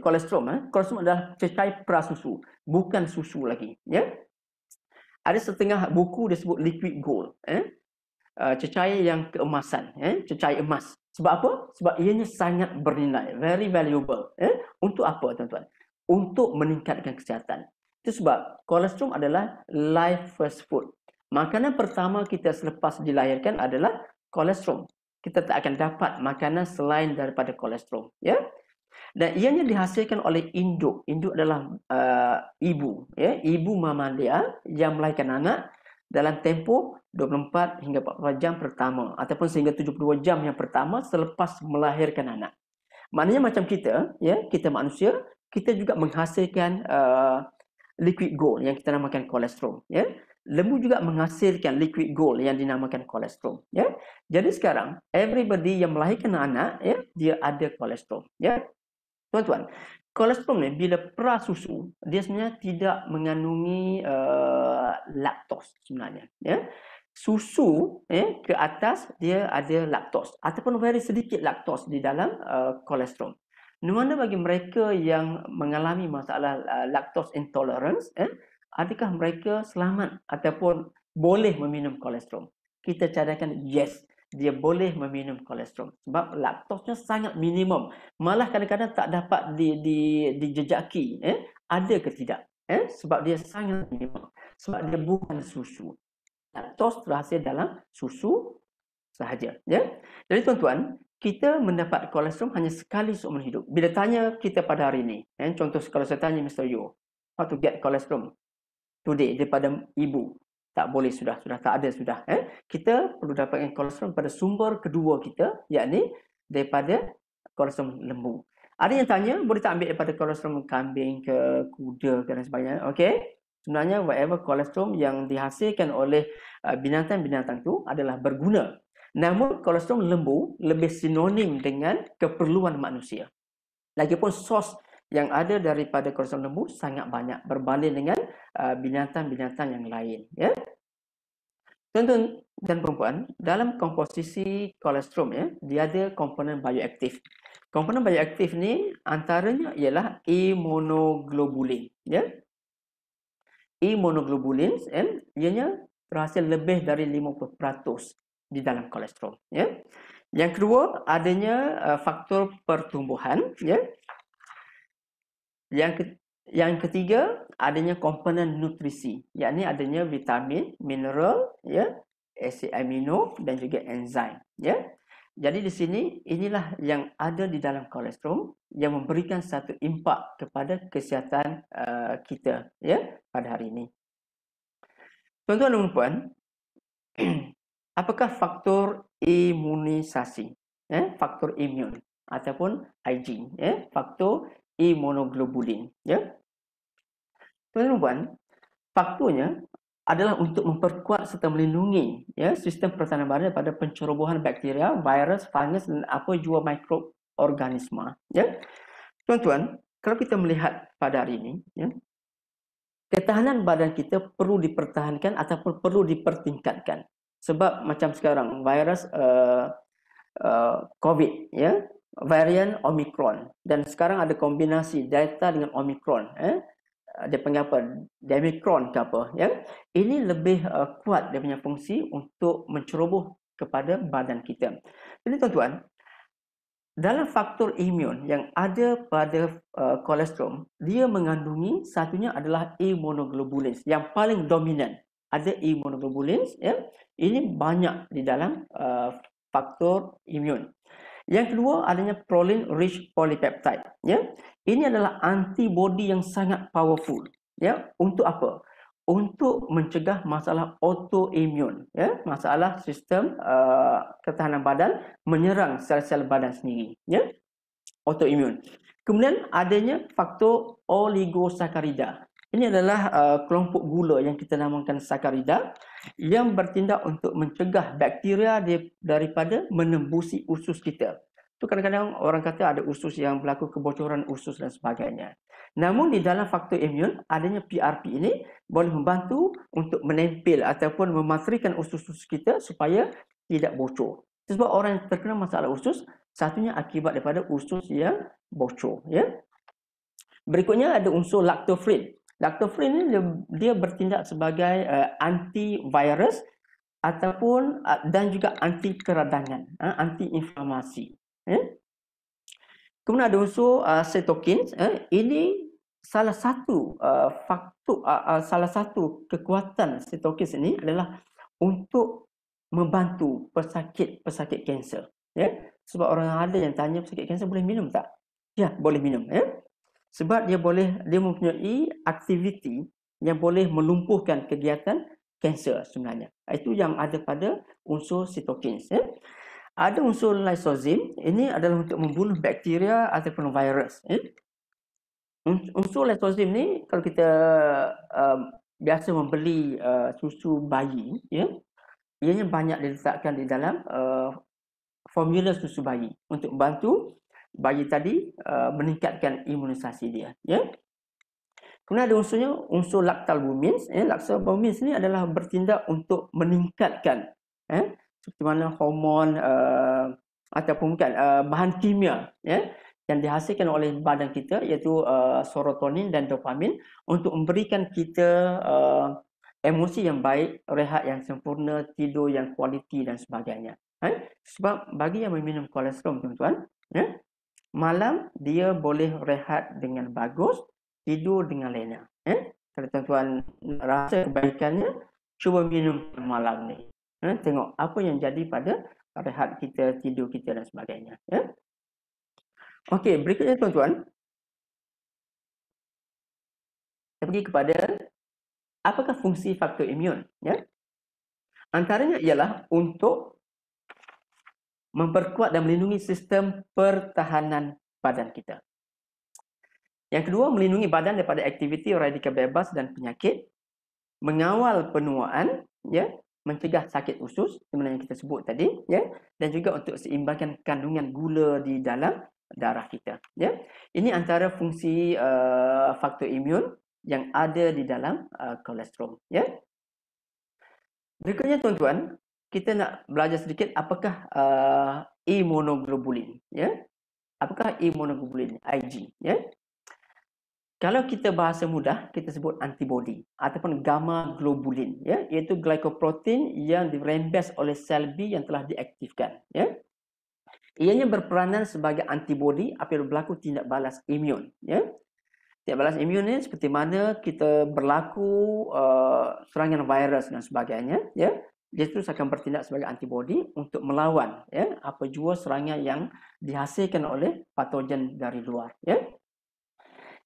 kolesterol, kolesterol adalah cecair prasusu, bukan susu lagi, ya. Ada setengah buku disebut liquid gold, cecair yang keemasan, cecair emas. Sebab apa? Sebab ianya sangat bernilai, very valuable. Untuk apa, tuan-tuan? Untuk meningkatkan kesihatan. Itu sebab kolesterol adalah life first food. Makanan pertama kita selepas dilahirkan adalah kolesterol. Kita tak akan dapat makanan selain daripada kolesterol, ya. Dan ianya dihasilkan oleh induk. Induk adalah ibu, ya, ibu mamalia yang melahirkan anak dalam tempoh 24 hingga 44 jam pertama ataupun sehingga 72 jam yang pertama selepas melahirkan anak. Maknanya macam kita, ya, kita manusia, kita juga menghasilkan liquid gold yang kita namakan kolesterol, ya. Lembu juga menghasilkan liquid gold yang dinamakan kolesterol, ya. Jadi sekarang everybody yang melahirkan anak, ya, dia ada kolesterol, ya. Tuan-tuan, kolesterol ni bila prasusu, dia sebenarnya tidak mengandungi laktos sebenarnya, ya. Susu, ke atas dia ada laktos ataupun very sedikit laktos di dalam kolesterol. Mana bagi mereka yang mengalami masalah lactose intolerance, adakah mereka selamat ataupun boleh meminum kolesterol? Kita cadangkan yes, dia boleh meminum kolesterol sebab laktosnya sangat minimum. Malah kadang-kadang tak dapat dijejaki, ada ke tidak? Sebab dia sangat minimum. Sebab dia bukan susu. Laktos terhasil dalam susu sahaja, ya. Jadi tuan-tuan, kita mendapat kolesterol hanya sekali seumur hidup. Bila tanya kita pada hari ini, contoh kalau saya tanya Mr. Yo, how to get cholesterol today daripada ibu, tak boleh sudah tak ada sudah. Kita perlu dapatkan kolesterol pada sumber kedua kita, yakni daripada kolesterol lembu. Ada yang tanya, boleh tak ambil daripada kolesterol kambing ke kuda ke dan sebagainya? Okey. Sebenarnya whatever kolesterol yang dihasilkan oleh binatang-binatang itu adalah berguna. Namun kolesterol lembu lebih sinonim dengan keperluan manusia. Lagipun sos yang ada daripada kolesterol lembu sangat banyak berbanding dengan binatang-binatang yang lain, ya. Tuan-tuan dan perempuan, dalam komposisi kolesterol, ya, dia ada komponen bioaktif. Komponen bioaktif ni antaranya ialah immunoglobulin, ya. Immunoglobulin, ianya terhasil lebih dari 50% di dalam kolesterol, ya. Yang kedua, adanya faktor pertumbuhan, ya. Yang ketiga, adanya komponen nutrisi, yakni adanya vitamin, mineral, ya, asid amino dan juga enzim, ya. Jadi di sini inilah yang ada di dalam kolesterol yang memberikan satu impak kepada kesihatan kita, ya, pada hari ini. Tuan-tuan dan puan, apakah faktor imunisasi, faktor imun ataupun IG, faktor immunoglobulin, ya. Tuan-tuan dan puan, faktornya adalah untuk memperkuat serta melindungi, ya, sistem pertahanan badan daripada pencerobohan bakteria, virus, fungus dan apa jua mikroorganisma, ya. Tuan-tuan, kalau kita melihat pada hari ini, ya, ketahanan badan kita perlu dipertahankan ataupun perlu dipertingkatkan. Sebab macam sekarang virus COVID, ya, varian Omicron, dan sekarang ada kombinasi Delta dengan Omicron, dia panggil apa, Demicron ke apa, ya. Ini lebih kuat dia punya fungsi untuk menceroboh kepada badan kita. Jadi tuan-tuan, dalam faktor imun yang ada pada kolesterol, dia mengandungi satunya adalah immunoglobulin yang paling dominan. Ada immunoglobulin, ya. Ini banyak di dalam faktor imun. Yang kedua adanya proline rich polypeptide, ya. Ini adalah antibody yang sangat powerful, ya. Untuk apa? Untuk mencegah masalah autoimun, ya, masalah sistem ketahanan badan menyerang sel-sel badan sendiri, ya. Autoimun. Kemudian adanya faktor oligosakarida. Ini adalah kelompok gula yang kita namakan sakarida yang bertindak untuk mencegah bakteria daripada menembusi usus kita. Tu kadang-kadang orang kata ada usus yang berlaku kebocoran usus dan sebagainya. Namun di dalam faktor imun adanya PRP ini boleh membantu untuk menempel ataupun mematrikan usus-usus kita supaya tidak bocor. Sebab orang yang terkena masalah usus, satunya akibat daripada usus yang bocor, ya. Berikutnya ada unsur lactoferrin. Lactoferrin ini dia bertindak sebagai antivirus ataupun dan juga anti peradangan, anti inflamasi. Kemudian ada unsur cytokines. Ini salah satu faktor, salah satu kekuatan cytokines ini adalah untuk membantu pesakit kanser. Sebab orang ada yang tanya pesakit kanser boleh minum tak? Ya, boleh minum. Sebab dia mempunyai aktiviti yang boleh melumpuhkan kegiatan kanser sebenarnya. Itu yang ada pada unsur cytokines. Ada unsur lysosome, ini adalah untuk membunuh bakteria ataupun virus. Unsur lysosome ni kalau kita biasa membeli susu bayi, ianya banyak diletakkan di dalam formula susu bayi untuk membantu bayi tadi meningkatkan imunisasi dia. Kemudian ada unsurnya unsur lactalbumins. Lactalbumins ni adalah bertindak untuk meningkatkan seperti mana hormon ataupun bukan bahan kimia yang dihasilkan oleh badan kita, iaitu serotonin dan dopamin, untuk memberikan kita emosi yang baik, rehat yang sempurna, tidur yang kualiti dan sebagainya. Sebab bagi yang meminum kolesterol, tuan-tuan, malam dia boleh rehat dengan bagus, tidur dengan lena. Kalau tuan-tuan rasa kebaikannya, cuba minum malam ni. Tengok apa yang jadi pada rehat kita, tidur kita dan sebagainya. Okey, berikutnya tuan-tuan, kita pergi kepada apakah fungsi faktor imun. Antaranya ialah untuk memperkuat dan melindungi sistem pertahanan badan kita. Yang kedua, melindungi badan daripada aktiviti radikal bebas dan penyakit, mengawal penuaan, mencegah sakit usus sebenarnya yang kita sebut tadi, dan juga untuk seimbangkan kandungan gula di dalam darah kita. Ini antara fungsi faktor imun yang ada di dalam kolesterol. Berikutnya tuan-tuan, kita nak belajar sedikit apakah imunoglobulin. Apakah imunoglobulin, IG. Kalau kita bahasa mudah, kita sebut antibodi ataupun gamma globulin, iaitu glycoprotein yang dirembes oleh sel B yang telah diaktifkan. Ianya berperanan sebagai antibodi apabila berlaku tindak balas imun. Tindak balas imun ni seperti mana kita berlaku serangan virus dan sebagainya. Dia terus akan bertindak sebagai antibodi untuk melawan apa jua serangan yang dihasilkan oleh patogen dari luar.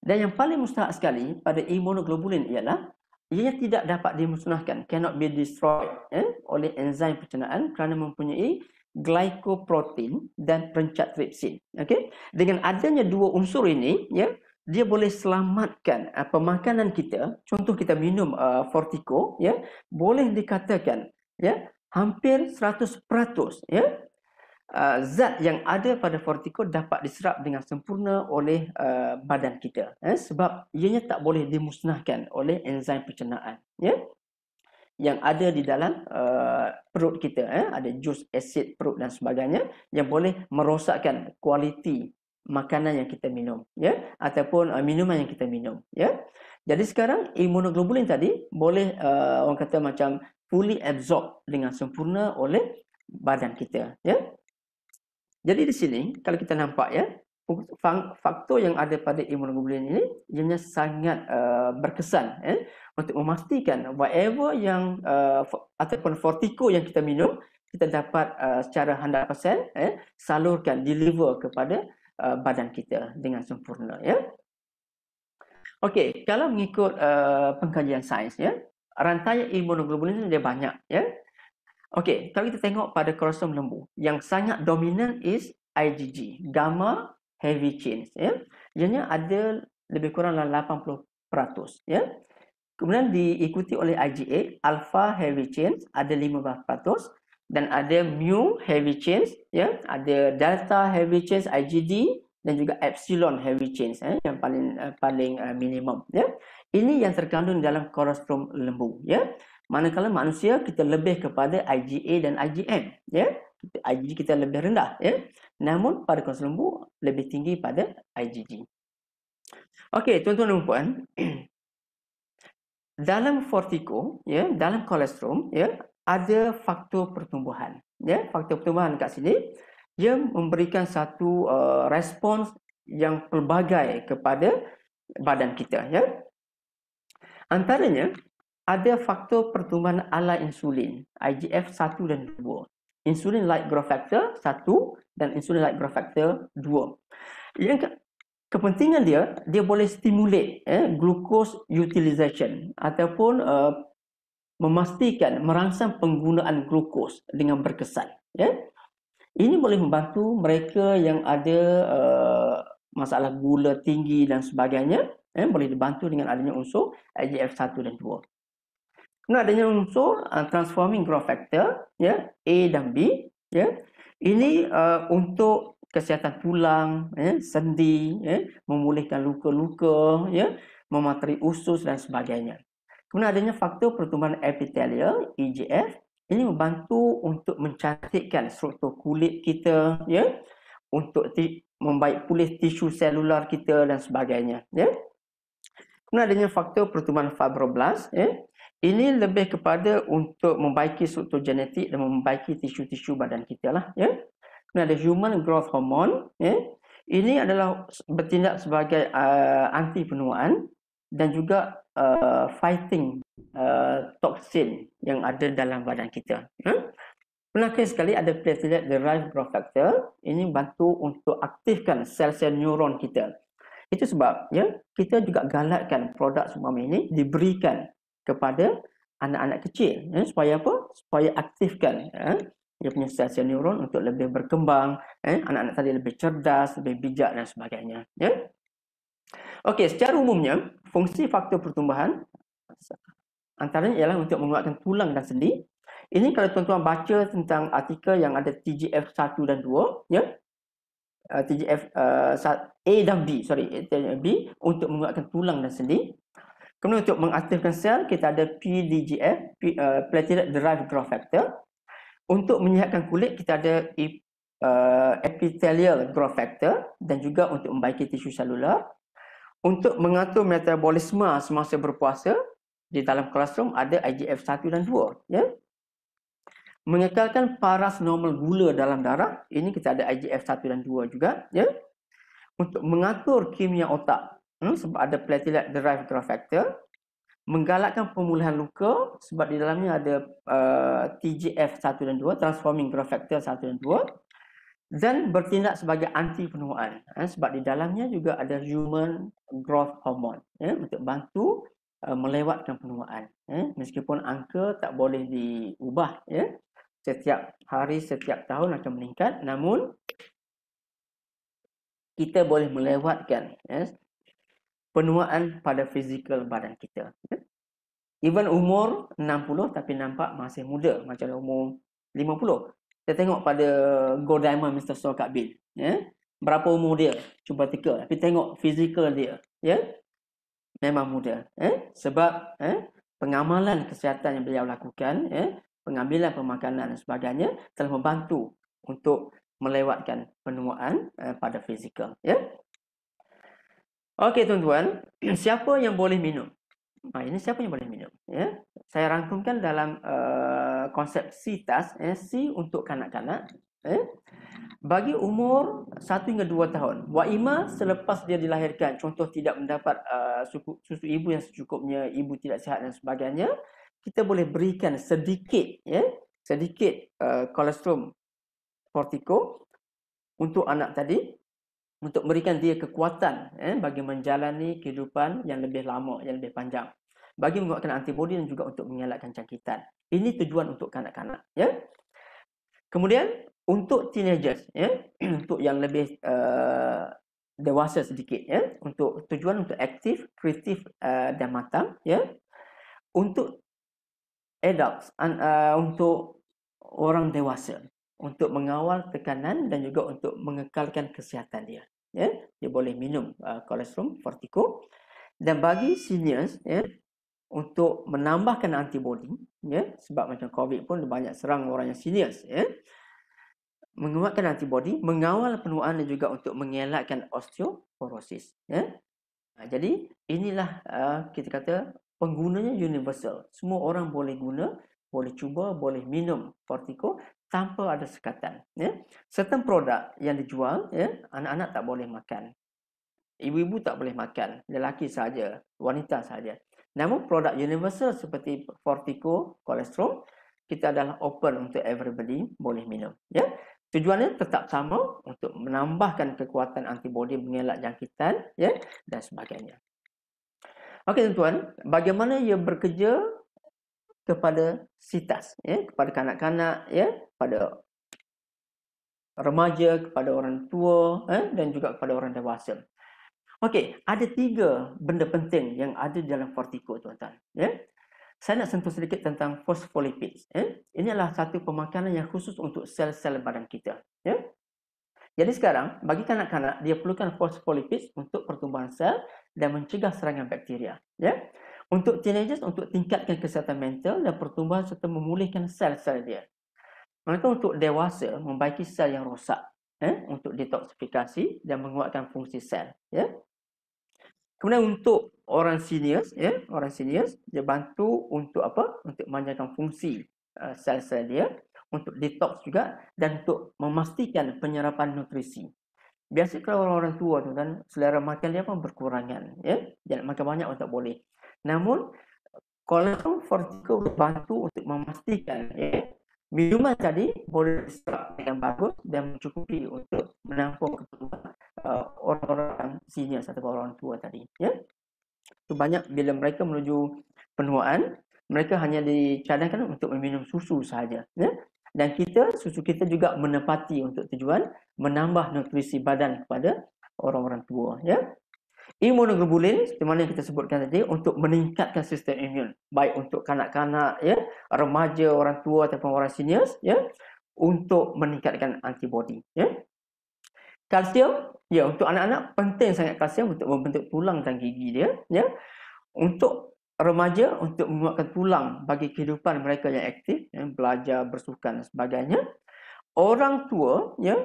Dan yang paling mustahak sekali pada imunoglobulin ialah ia tidak dapat dimusnahkan, cannot be destroyed oleh enzim pencernaan kerana mempunyai glycoprotein dan perencat tripsin. Dengan adanya dua unsur ini, dia boleh selamatkan pemakanan kita. Contoh kita minum Fortico, boleh dikatakan hampir 100% zat yang ada pada Fortico dapat diserap dengan sempurna oleh badan kita, sebab ianya tak boleh dimusnahkan oleh enzim pencernaan yang ada di dalam perut kita. Ada jus asid perut dan sebagainya yang boleh merosakkan kualiti makanan yang kita minum, ataupun minuman yang kita minum. Jadi sekarang imunoglobulin tadi boleh orang kata macam fully absorb dengan sempurna oleh badan kita. Jadi di sini kalau kita nampak faktor yang ada pada imunoglobulin ini ianya sangat berkesan untuk memastikan whatever yang ataupun Fortico yang kita minum, kita dapat secara 100% salurkan, deliver kepada badan kita dengan sempurna. Okey, kalau mengikut pengkajian sains, rantai imunoglobulin dia banyak. Okey, kalau kita tengok pada kromosom lembu, yang sangat dominan is IgG, gamma heavy chains. Ianya ada lebih kurang dalam 80%. Kemudian diikuti oleh IgA, alpha heavy chains ada 15%, dan ada mu heavy chains, ada delta heavy chains IgD, dan juga epsilon heavy chains yang paling minimum. Ini yang terkandung dalam kromosom lembu. Manakala manusia kita lebih kepada IgA dan IgM, IgG kita lebih rendah, namun pada kromosom lembu lebih tinggi pada IgG. Okey, tuan-tuan dan puan, dalam Fortico, dalam kolesterol, ada faktor pertumbuhan. Ya, faktor pertumbuhan kat sini dia memberikan satu respons yang pelbagai kepada badan kita. Ya. Antaranya ada faktor pertumbuhan ala insulin, IGF 1 dan 2. Insulin like growth factor 1 dan insulin like growth factor 2. Yang kepentingan dia boleh stimulate glucose utilization ataupun memastikan merangsang penggunaan glukos dengan berkesan. Ya. Ini boleh membantu mereka yang ada masalah gula tinggi dan sebagainya, boleh dibantu dengan adanya unsur IGF 1 dan 2. Kemudian adanya unsur transforming growth factor, ya, A dan B. Ya. Ini untuk kesihatan tulang, sendi, memulihkan luka-luka, ya, memateri usus dan sebagainya. Kemudian adanya faktor pertumbuhan epithelial, EGF. Ini membantu untuk mencantikkan struktur kulit kita, ya, untuk membaik pulih tisu selular kita dan sebagainya. Ya. Kemudian adanya faktor pertumbuhan fibroblast. Ya. Ini lebih kepada untuk membaiki struktur genetik dan membaiki tisu-tisu badan kita lah. Ya. Kemudian ada human growth hormone. Ya. Ini adalah bertindak sebagai anti penuaan dan juga fighting toksin yang ada dalam badan kita. Pelakon sekali ada platelet derived growth factor. Ini bantu untuk aktifkan sel-sel neuron kita. Itu sebab ya kita juga galakkan produk semua ini diberikan kepada anak-anak kecil, ya, supaya apa? Supaya aktifkan dia punya sel-sel neuron untuk lebih berkembang, anak-anak tadi lebih cerdas, lebih bijak dan sebagainya. Ya. Okey, secara umumnya fungsi faktor pertumbuhan antaranya ialah untuk menguatkan tulang dan sendi. Ini kalau tuan-tuan baca tentang artikel yang ada TGF 1 dan 2, ya. TGF A dan B, B untuk menguatkan tulang dan sendi. Kemudian untuk mengaktifkan sel, kita ada PDGF, platelet derived growth factor. Untuk menyihatkan kulit, kita ada epithelial growth factor dan juga untuk membaiki tisu selular. Untuk mengatur metabolisme semasa berpuasa, di dalam kolostrum ada IGF 1 dan 2. Ya. Mengekalkan paras normal gula dalam darah, ini kita ada IGF 1 dan 2 juga. Ya. Untuk mengatur kimia otak, sebab ada platelet derived growth factor. Menggalakkan pemulihan luka, sebab di dalamnya ada TGF 1 dan 2, transforming growth factor 1 dan 2. Dan bertindak sebagai anti penuaan, sebab di dalamnya juga ada human growth hormone, untuk bantu melewatkan penuaan. Meskipun angka tak boleh diubah, setiap hari, setiap tahun akan meningkat, namun kita boleh melewatkan penuaan pada fizikal badan kita. Even umur 60 tapi nampak masih muda, macam umur 50. Kita tengok pada Gold Diamond Mr. Sol Kak Bin, ya. Berapa umur dia? Cuba teka. Tapi tengok fizikal dia, ya. Memang muda, sebab pengamalan kesihatan yang beliau lakukan, pengambilan pemakanan dan sebagainya telah membantu untuk melewatkan penuaan pada fizikal, ya. Okey tuan-tuan, siapa yang boleh minum? Ini siapa yang boleh minum? Ya, saya rangkumkan dalam konsep CITAS, C untuk kanak-kanak. Bagi umur 1 hingga 2 tahun, Waima selepas dia dilahirkan, contoh tidak mendapat susu ibu yang secukupnya, ibu tidak sihat dan sebagainya, kita boleh berikan sedikit, kolostrum Fortico untuk anak tadi, untuk berikan dia kekuatan bagi menjalani kehidupan yang lebih lama, yang lebih panjang, bagi menguatkan antibodi dan juga untuk mengelakkan jangkitan. Ini tujuan untuk kanak-kanak, ya. Kemudian untuk teenagers, untuk yang lebih dewasa sedikit, untuk tujuan untuk aktif, kreatif dan matang, ya. Untuk adults, untuk orang dewasa, untuk mengawal tekanan dan juga untuk mengekalkan kesihatan dia. Ya, dia boleh minum kolostrum Fortico. Dan bagi seniors, untuk menambahkan antibodi, sebab macam COVID pun banyak serang orang yang seniors, menguatkan antibodi, mengawal penuaan dan juga untuk mengelakkan osteoporosis. Jadi inilah kita kata penggunanya universal. Semua orang boleh guna boleh cuba, boleh minum Fortico tanpa ada sekatan. Ya. Certain produk yang dijual, ya, anak-anak tak boleh makan. Ibu-ibu tak boleh makan, lelaki saja, wanita saja. Namun produk universal seperti Fortico, kolesterol, kita adalah open untuk everybody boleh minum. Ya. Tujuannya tetap sama untuk menambahkan kekuatan antibodi, mengelak jangkitan, ya, dan sebagainya. Okey tuan-tuan, bagaimana ia bekerja kepada sitas, ya, kepada kanak-kanak, ya, pada remaja, kepada orang tua, dan juga kepada orang dewasa. Okey, ada 3 benda penting yang ada dalam Fortico, tuan-tuan. Ya. Saya nak sentuh sedikit tentang phospholipids. Ya. Ini adalah satu pemakanan yang khusus untuk sel-sel badan kita. Ya. Jadi sekarang, bagi kanak-kanak, dia perlukan phospholipids untuk pertumbuhan sel dan mencegah serangan bakteria. Ya. Untuk teenagers, untuk tingkatkan kesihatan mental dan pertumbuhan serta memulihkan sel-sel dia. Maka untuk dewasa, membaiki sel yang rosak, untuk detoksifikasi dan menguatkan fungsi sel. Ya. Kemudian untuk orang seniors, ya, orang seniors, dia bantu untuk apa? Untuk memanjakan fungsi sel-sel dia, untuk detox juga dan untuk memastikan penyerapan nutrisi. Biasa kalau orang-orang tua tu kan selera makan dia pun berkurangan, ya. Jangan makan banyak pun tak boleh. Namun kolesterol Fortico bantu untuk memastikan, ya, minuman tadi boleh diserap dengan bagus dan mencukupi untuk menampung keperluan orang-orang senior atau orang tua tadi, ya. Itu banyak bila mereka menuju penuaan, mereka hanya dicadangkan untuk meminum susu sahaja, ya. Dan susu kita juga menepati untuk tujuan menambah nutrisi badan kepada orang-orang tua, ya. Immunoglobulin seperti mana yang kita sebutkan tadi untuk meningkatkan sistem imun, baik untuk kanak-kanak, ya, remaja, orang tua ataupun orang senior, ya, untuk meningkatkan antibodi, ya. Kalsium, ya, untuk anak-anak penting sangat kalsium untuk membentuk tulang dan gigi dia, ya. Untuk remaja untuk menguatkan tulang bagi kehidupan mereka yang aktif, ya, belajar, bersukan dan sebagainya. Orang tua, ya,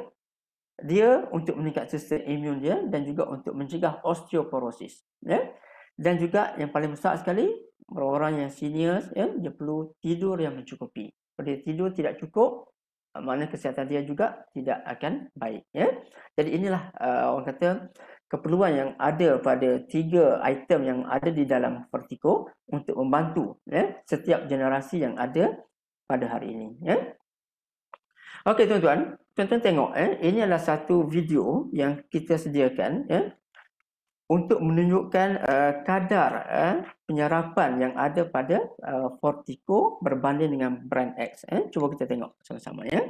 dia untuk meningkatkan sistem imun dia dan juga untuk mencegah osteoporosis, ya. Dan juga yang paling besar sekali, orang yang senior, ya, dia perlu tidur yang mencukupi. Kalau dia tidur tidak cukup, makna kesihatan dia juga tidak akan baik, ya. Jadi inilah orang kata keperluan yang ada pada 3 item yang ada di dalam Fortico untuk membantu, ya, setiap generasi yang ada pada hari ini, ya. Okey tuan-tuan, tuan-tuan tengok, ini adalah satu video yang kita sediakan, ya, untuk menunjukkan kadar penyerapan yang ada pada Fortico berbanding dengan brand X. Cuba kita tengok sama-sama, ya.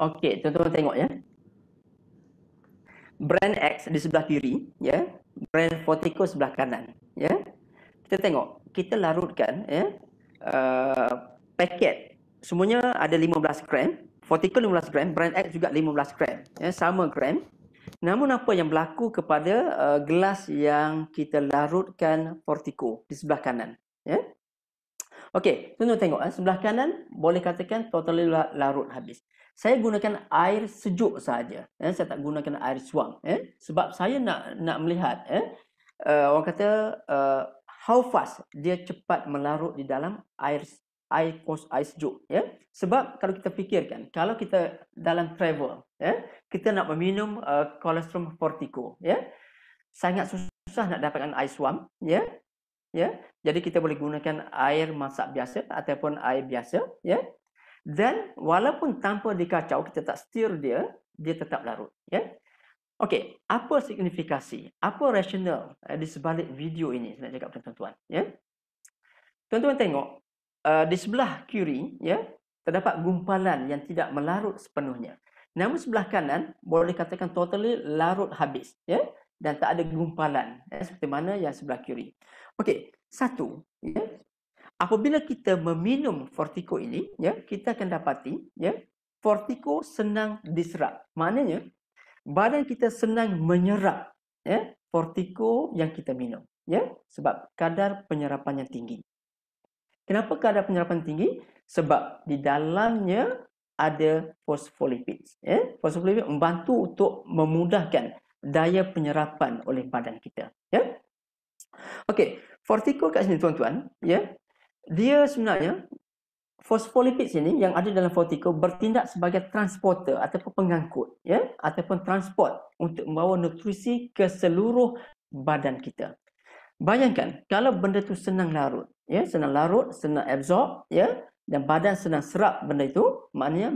Okey, tuan-tuan tengok, ya. Brand X di sebelah kiri, ya. Brand Fortico sebelah kanan, ya. Kita tengok, kita larutkan, ya, paket. Semuanya ada 15 gram. Fortico 15 gram, Brand X juga 15 gram, ya, sama gram. Namun apa yang berlaku kepada gelas yang kita larutkan Fortico di sebelah kanan, ya. Okey, tuan-tuan tengok, sebelah kanan boleh katakan totally larut habis. Saya gunakan air sejuk saja, saya tak gunakan air suam, sebab saya nak melihat, orang kata how fast dia cepat melarut di dalam air sejuk, ya. Sebab kalau kita fikirkan, kalau kita dalam travel, ya, kita nak meminum kolesterol Fortico, ya, sangat susah nak dapatkan air suam, ya. Ya, jadi kita boleh gunakan air masak biasa ataupun air biasa, ya. Dan walaupun tanpa dikacau, kita tak stir dia tetap larut, ya. Okey, apa signifikasi? Apa rasional di sebalik video ini saya nak cakap kepada tuan-tuan, ya. Tuan-tuan tengok di sebelah kiri, ya, terdapat gumpalan yang tidak melarut sepenuhnya. Namun sebelah kanan boleh katakan totally larut habis, ya, dan tak ada gumpalan, ya, seperti mana yang sebelah kiri. Okey, satu, ya. Apabila kita meminum Fortico ini, ya, kita akan dapati, ya, Fortico senang diserap. Maknanya badan kita senang menyerap, ya, Fortico yang kita minum, ya, sebab kadar penyerapannya tinggi. Kenapa kadar penyerapan tinggi? Sebab di dalamnya ada fosfolipids, ya. Fosfolipid membantu untuk memudahkan daya penyerapan oleh badan kita, ya. Okey, Fortico kat sini tuan-tuan, ya. Dia sebenarnya fosfolipids ini yang ada dalam Fortico bertindak sebagai transporter ataupun pengangkut, ya, ataupun transport untuk membawa nutrisi ke seluruh badan kita. Bayangkan kalau benda tu senang larut, ya, senang larut, senang absorb, ya, dan badan senang serap benda itu, maknanya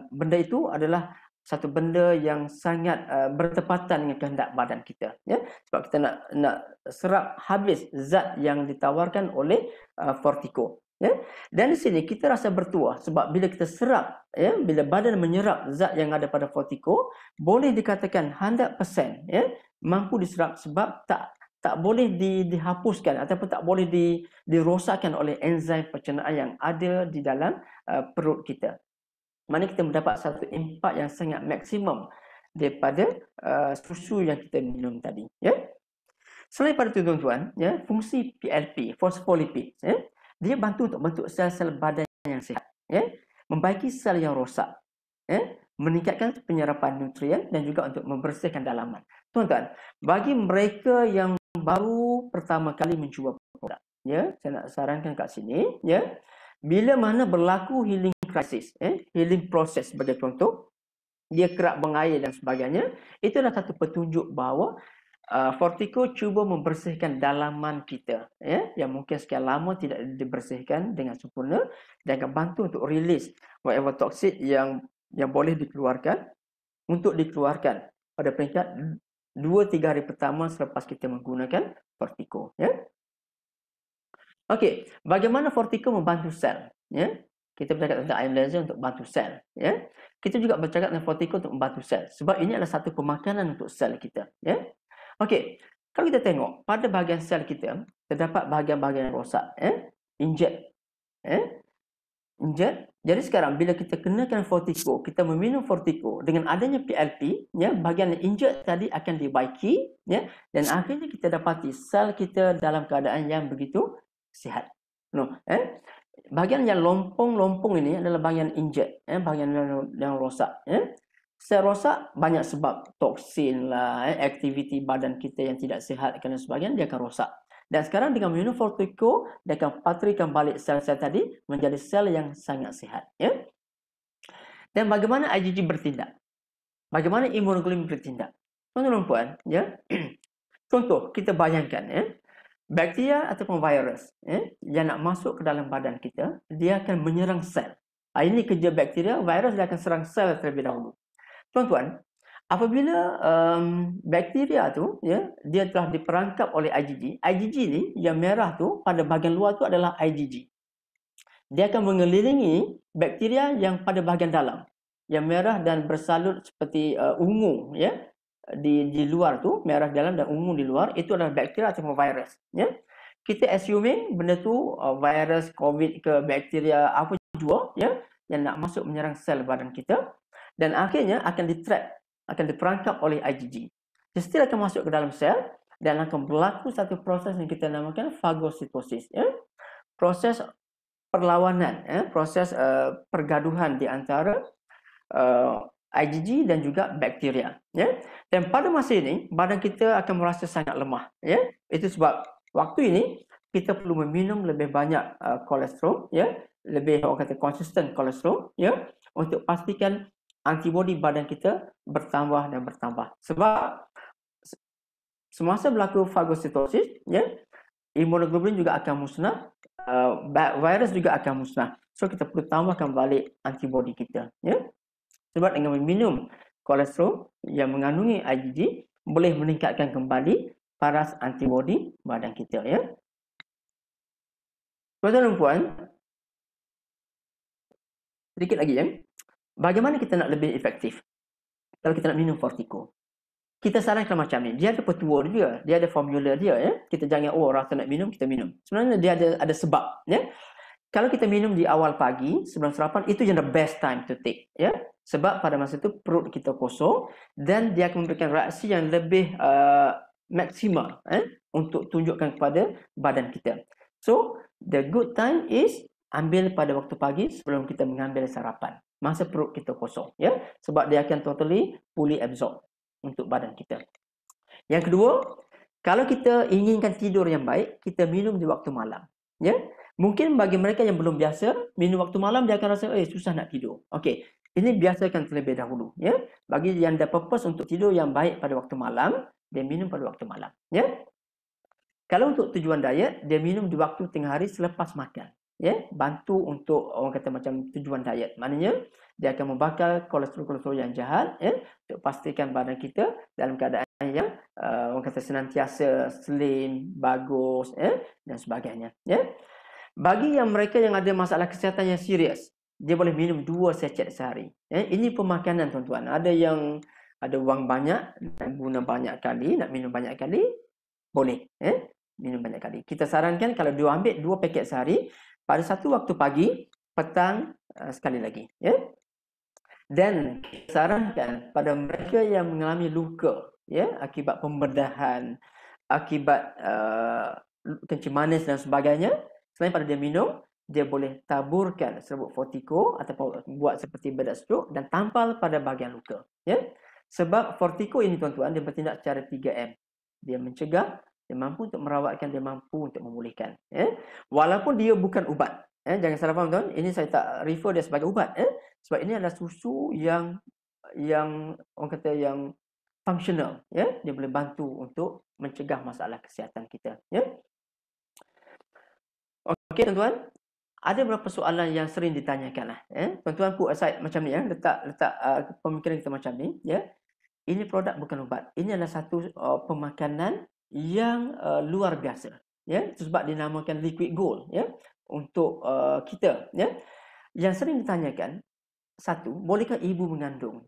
benda itu adalah satu benda yang sangat bertepatan dengan kehendak badan kita, ya. Sebab kita nak serap habis zat yang ditawarkan oleh Fortico, ya. Dan di sini kita rasa bertuah sebab bila kita serap, ya, bila badan menyerap zat yang ada pada Fortico, boleh dikatakan 100%, ya, mampu diserap sebab tak boleh dihapuskan ataupun tak boleh dirosakkan oleh enzim pencernaan yang ada di dalam perut kita. Mana kita mendapat satu impak yang sangat maksimum daripada susu yang kita minum tadi, ya. Selain pada itu tuan-tuan, ya, fungsi PLP, phospholipid, ya, dia bantu untuk bentuk sel-sel badan yang sihat, ya, membaiki sel yang rosak, ya, meningkatkan penyerapan nutrien dan juga untuk membersihkan dalaman. Tuan-tuan, bagi mereka yang baru pertama kali mencuba produk, ya, saya nak sarankan kat sini, ya, bila mana berlaku healing crisis, healing process sebagai contoh, dia kerap buang air dan sebagainya, itu adalah satu petunjuk bahawa Fortico cuba membersihkan dalaman kita, ya, yang mungkin sekian lama tidak dibersihkan dengan sempurna, dan akan bantu untuk release whatever toxic yang boleh dikeluarkan pada peringkat 2-3 hari pertama selepas kita menggunakan Fortico, ya. Okey, bagaimana Fortico membantu sel, ya? Kita bercakap tentang ion laser untuk bantu sel, ya. Kita juga bercakap tentang Fortico untuk membantu sel sebab ini adalah satu pemakanan untuk sel kita, ya. Okey, kalau kita tengok pada bahagian sel kita terdapat bahagian-bahagian yang rosak, injet, injet. Jadi sekarang bila kita kenakan Fortico, kita meminum Fortico dengan adanya PLP, ya, bahagian injet tadi akan dibaiki, ya, dan akhirnya kita dapati sel kita dalam keadaan yang begitu sihat. Bahagian yang lompong-lompong ini adalah bahagian injet, bahagian yang rosak, ya. Sel rosak banyak sebab toksin lah, aktiviti badan kita yang tidak sihat dan sebagainya, dia akan rosak. Dan sekarang dengan minum Fortico, dia akan patrikan balik sel-sel tadi menjadi sel yang sangat sihat, ya. Dan bagaimana IgG bertindak? Bagaimana imunoglobulin bertindak? Tuan-tuan dan puan, ya. Contoh, kita bayangkan, ya, bakteria ataupun virus, ya, yang nak masuk ke dalam badan kita, dia akan menyerang sel. Ini kerja bakteria, virus dia akan serang sel terlebih dahulu. Tuan-tuan, apabila bakteria tu, ya, dia telah diperangkap oleh IgG. IgG ni yang merah tu pada bahagian luar tu adalah IgG. Dia akan mengelilingi bakteria yang pada bahagian dalam, yang merah dan bersalut seperti ungu, ya, di luar tu, merah dalam dan ungu di luar, itu adalah bakteria atau virus, ya. Kita assuming benda tu virus, COVID ke bakteria apa jua, ya, yang nak masuk menyerang sel badan kita. Dan akhirnya akan akan diperangkap oleh IgG. Dia still akan masuk ke dalam sel dan akan berlaku satu proses yang kita namakan fagositosis, ya. Proses perlawanan, ya, proses pergaduhan di antara IgG dan juga bakteria, ya. Dan pada masa ini badan kita akan merasa sangat lemah, ya. Itu sebab waktu ini kita perlu meminum lebih banyak kolesterol, ya, lebih orang kata konsisten kolesterol, ya, untuk pastikan antibodi badan kita bertambah dan bertambah. Sebab semasa berlaku fagositosis, ya, imunoglobulin juga akan musnah, virus juga akan musnah. So kita perlu tambahkan balik antibodi kita, ya. Sebab dengan meminum kolesterol yang mengandungi IgG boleh meningkatkan kembali paras antibodi badan kita, ya. Tuan-tuan dan puan, sedikit lagi, ya. Bagaimana kita nak lebih efektif? kalau kita nak minum Fortico. Kita sarankan macam ni. Dia ada petua dia, dia ada formula dia ya. Kita jangan rasa nak minum kita minum. Sebenarnya dia ada sebab ya. Kalau kita minum di awal pagi sebelum sarapan itu yang the best time to take ya. Sebab pada masa itu perut kita kosong dan dia akan memberikan reaksi yang lebih maksimal untuk tunjukkan kepada badan kita. So, the good time is ambil pada waktu pagi sebelum kita mengambil sarapan. Masa perut kita kosong ya. Sebab dia akan totally fully absorb untuk badan kita. Yang kedua, kalau kita inginkan tidur yang baik, kita minum di waktu malam. Ya, mungkin bagi mereka yang belum biasa minum waktu malam dia akan rasa susah nak tidur. Okey, ini biasakan terlebih dahulu. Ya, bagi yang ada purpose untuk tidur yang baik pada waktu malam, dia minum pada waktu malam. Ya, kalau untuk tujuan diet, dia minum di waktu tengah hari selepas makan. Ya, bantu untuk orang kata macam tujuan diet. Maknanya dia akan membakar kolesterol-kolesterol yang jahat ya, untuk pastikan badan kita dalam keadaan yang orang kata senantiasa slim, bagus ya, dan sebagainya ya. Bagi yang mereka yang ada masalah kesihatan yang serius, dia boleh minum 2 sachet sehari ya. Ini pemakanan tuan-tuan. Ada yang ada wang banyak, nak guna banyak kali, nak minum banyak kali, boleh ya, minum banyak kali. Kita sarankan kalau dia ambil 2 paket sehari pada satu waktu pagi, petang sekali lagi ya. Dan sarankan pada mereka yang mengalami luka ya akibat pembedahan, akibat kencing manis dan sebagainya, selain pada dia minum, dia boleh taburkan serbuk Fortico ataupun buat seperti bedak stroke dan tampal pada bahagian luka ya. Sebab Fortico ini tuan-tuan dia bertindak secara 3M. Dia mencegah, dia mampu untuk merawatkan, dia mampu untuk memulihkan ya. Walaupun dia bukan ubat. Jangan salah faham tuan, ini saya tak refer dia sebagai ubat sebab ini adalah susu yang orang kata yang functional ya, dia boleh bantu untuk mencegah masalah kesihatan kita ya. Okey tuan-tuan, ada beberapa soalan yang sering ditanyakan lah tuan-tuan put aside macam ni ya, letak pemikiran kita macam ni ya. Ini produk bukan ubat, ini adalah satu pemakanan yang luar biasa ya, sebab dinamakan liquid gold ya untuk kita ya. Yang sering ditanyakan, satu, bolehkah ibu mengandung,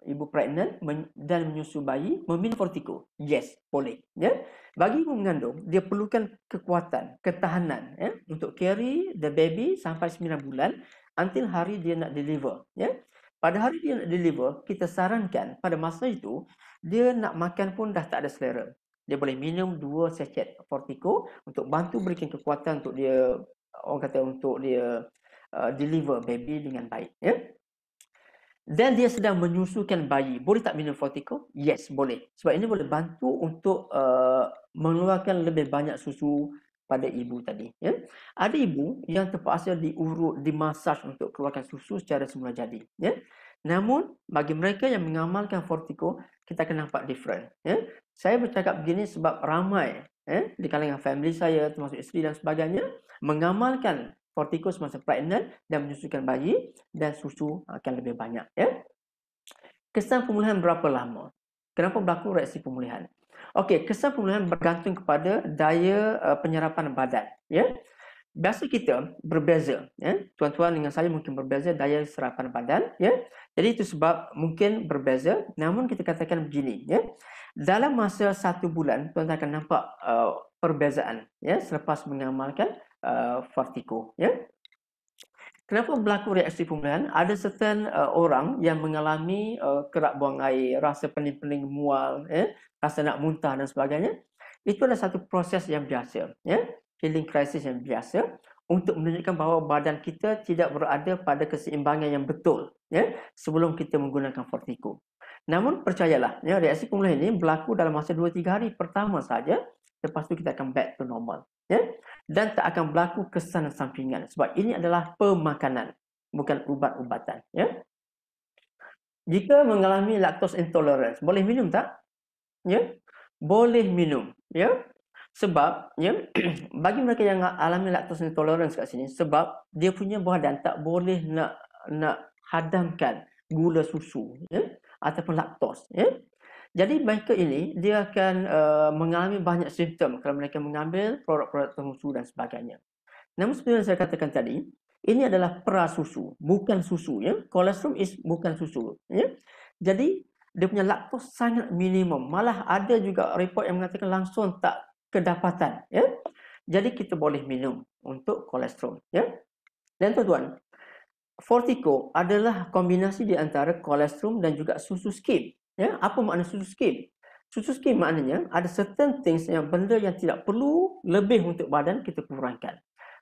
ibu pregnant dan menyusu bayi meminum Fortico? Yes, boleh ya. Bagi ibu mengandung, dia perlukan kekuatan, ketahanan ya untuk carry the baby sampai 9 bulan until hari dia nak deliver ya. Pada hari dia nak deliver, kita sarankan pada masa itu dia nak makan pun dah tak ada selera. Dia boleh minum 2 sachet Fortico untuk bantu berikan kekuatan untuk dia, orang kata untuk dia deliver baby dengan baik ya. Dan dia sedang menyusukan bayi, boleh tak minum Fortico? Yes, boleh. Sebab ini boleh bantu untuk mengeluarkan lebih banyak susu pada ibu tadi ya. Ada ibu yang terpaksa diurut, dimasaj untuk keluarkan susu secara semula jadi ya. Namun bagi mereka yang mengamalkan Fortico, kita akan nampak different ya. Saya bercakap begini sebab ramai di kalangan family saya termasuk isteri dan sebagainya mengamalkan Fortico semasa pregnant dan menyusukan bayi dan susu akan lebih banyak ya. Kesan pemulihan berapa lama? Kenapa berlaku reaksi pemulihan? Okey, kesan pemulihan bergantung kepada daya penyerapan badan ya. Biasa kita berbeza ya. Tuan-tuan dengan saya mungkin berbeza daya serapan badan ya. Jadi itu sebab mungkin berbeza, namun kita katakan begini ya. Dalam masa 1 bulan tuan-tuan akan nampak perbezaan ya selepas mengamalkan Fortico ya. Kenapa berlaku reaksi pemulihan? Ada certain orang yang mengalami kerak buang air, rasa pening-pening mual, rasa nak muntah dan sebagainya. Itu adalah satu proses yang biasa, ya, healing crisis yang biasa untuk menunjukkan bahawa badan kita tidak berada pada keseimbangan yang betul, ya, sebelum kita menggunakan Fortico. Namun percayalah, ya, reaksi pemulihan ini berlaku dalam masa 2-3 hari pertama saja. Lepas tu kita akan back to normal, ya. Dan tak akan berlaku kesan sampingan sebab ini adalah pemakanan, bukan ubat-ubatan, ya. Jika mengalami lactose intolerance, boleh minum tak? Ya, boleh minum, ya. Sebab ya, bagi mereka yang alami lactose intolerance kat sini, sebab dia punya badan tak boleh nak hadamkan gula susu, ya, ataupun laktos, ya. Jadi mereka ini dia akan mengalami banyak simptom kalau mereka mengambil produk-produk susu dan sebagainya. Namun seperti yang saya katakan tadi, ini adalah pra susu, bukan susu, ya. Kolesterol bukan susu, ya. Jadi dia punya laktos sangat minimum. Malah ada juga report yang mengatakan langsung tak kedapatan, ya. Jadi kita boleh minum untuk kolesterol, ya. Dan tuan-tuan, Fortico adalah kombinasi di antara kolesterol dan juga susu skim, ya. Apa makna susu skim? Susu skim maknanya ada certain things yang benda yang tidak perlu lebih untuk badan kita kurangkan.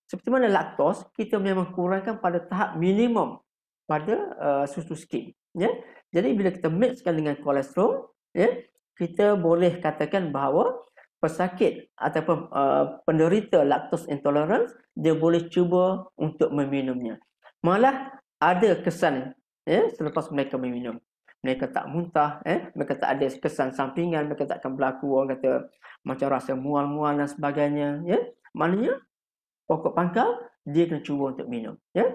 Seperti mana laktos, kita memang kurangkan pada tahap minimum pada susu skim, ya. Jadi bila kita mixkan dengan kolesterol, ya, kita boleh katakan bahawa pesakit ataupun penderita lactose intolerance dia boleh cuba untuk meminumnya. Malah ada kesan, ya, selepas mereka meminum. Mereka tak muntah, mereka tak ada kesan sampingan, mereka tak akan berlaku orang kata macam rasa mual-mual dan sebagainya, ya. Maknanya pokok pangkal dia kena cuba untuk minum, ya.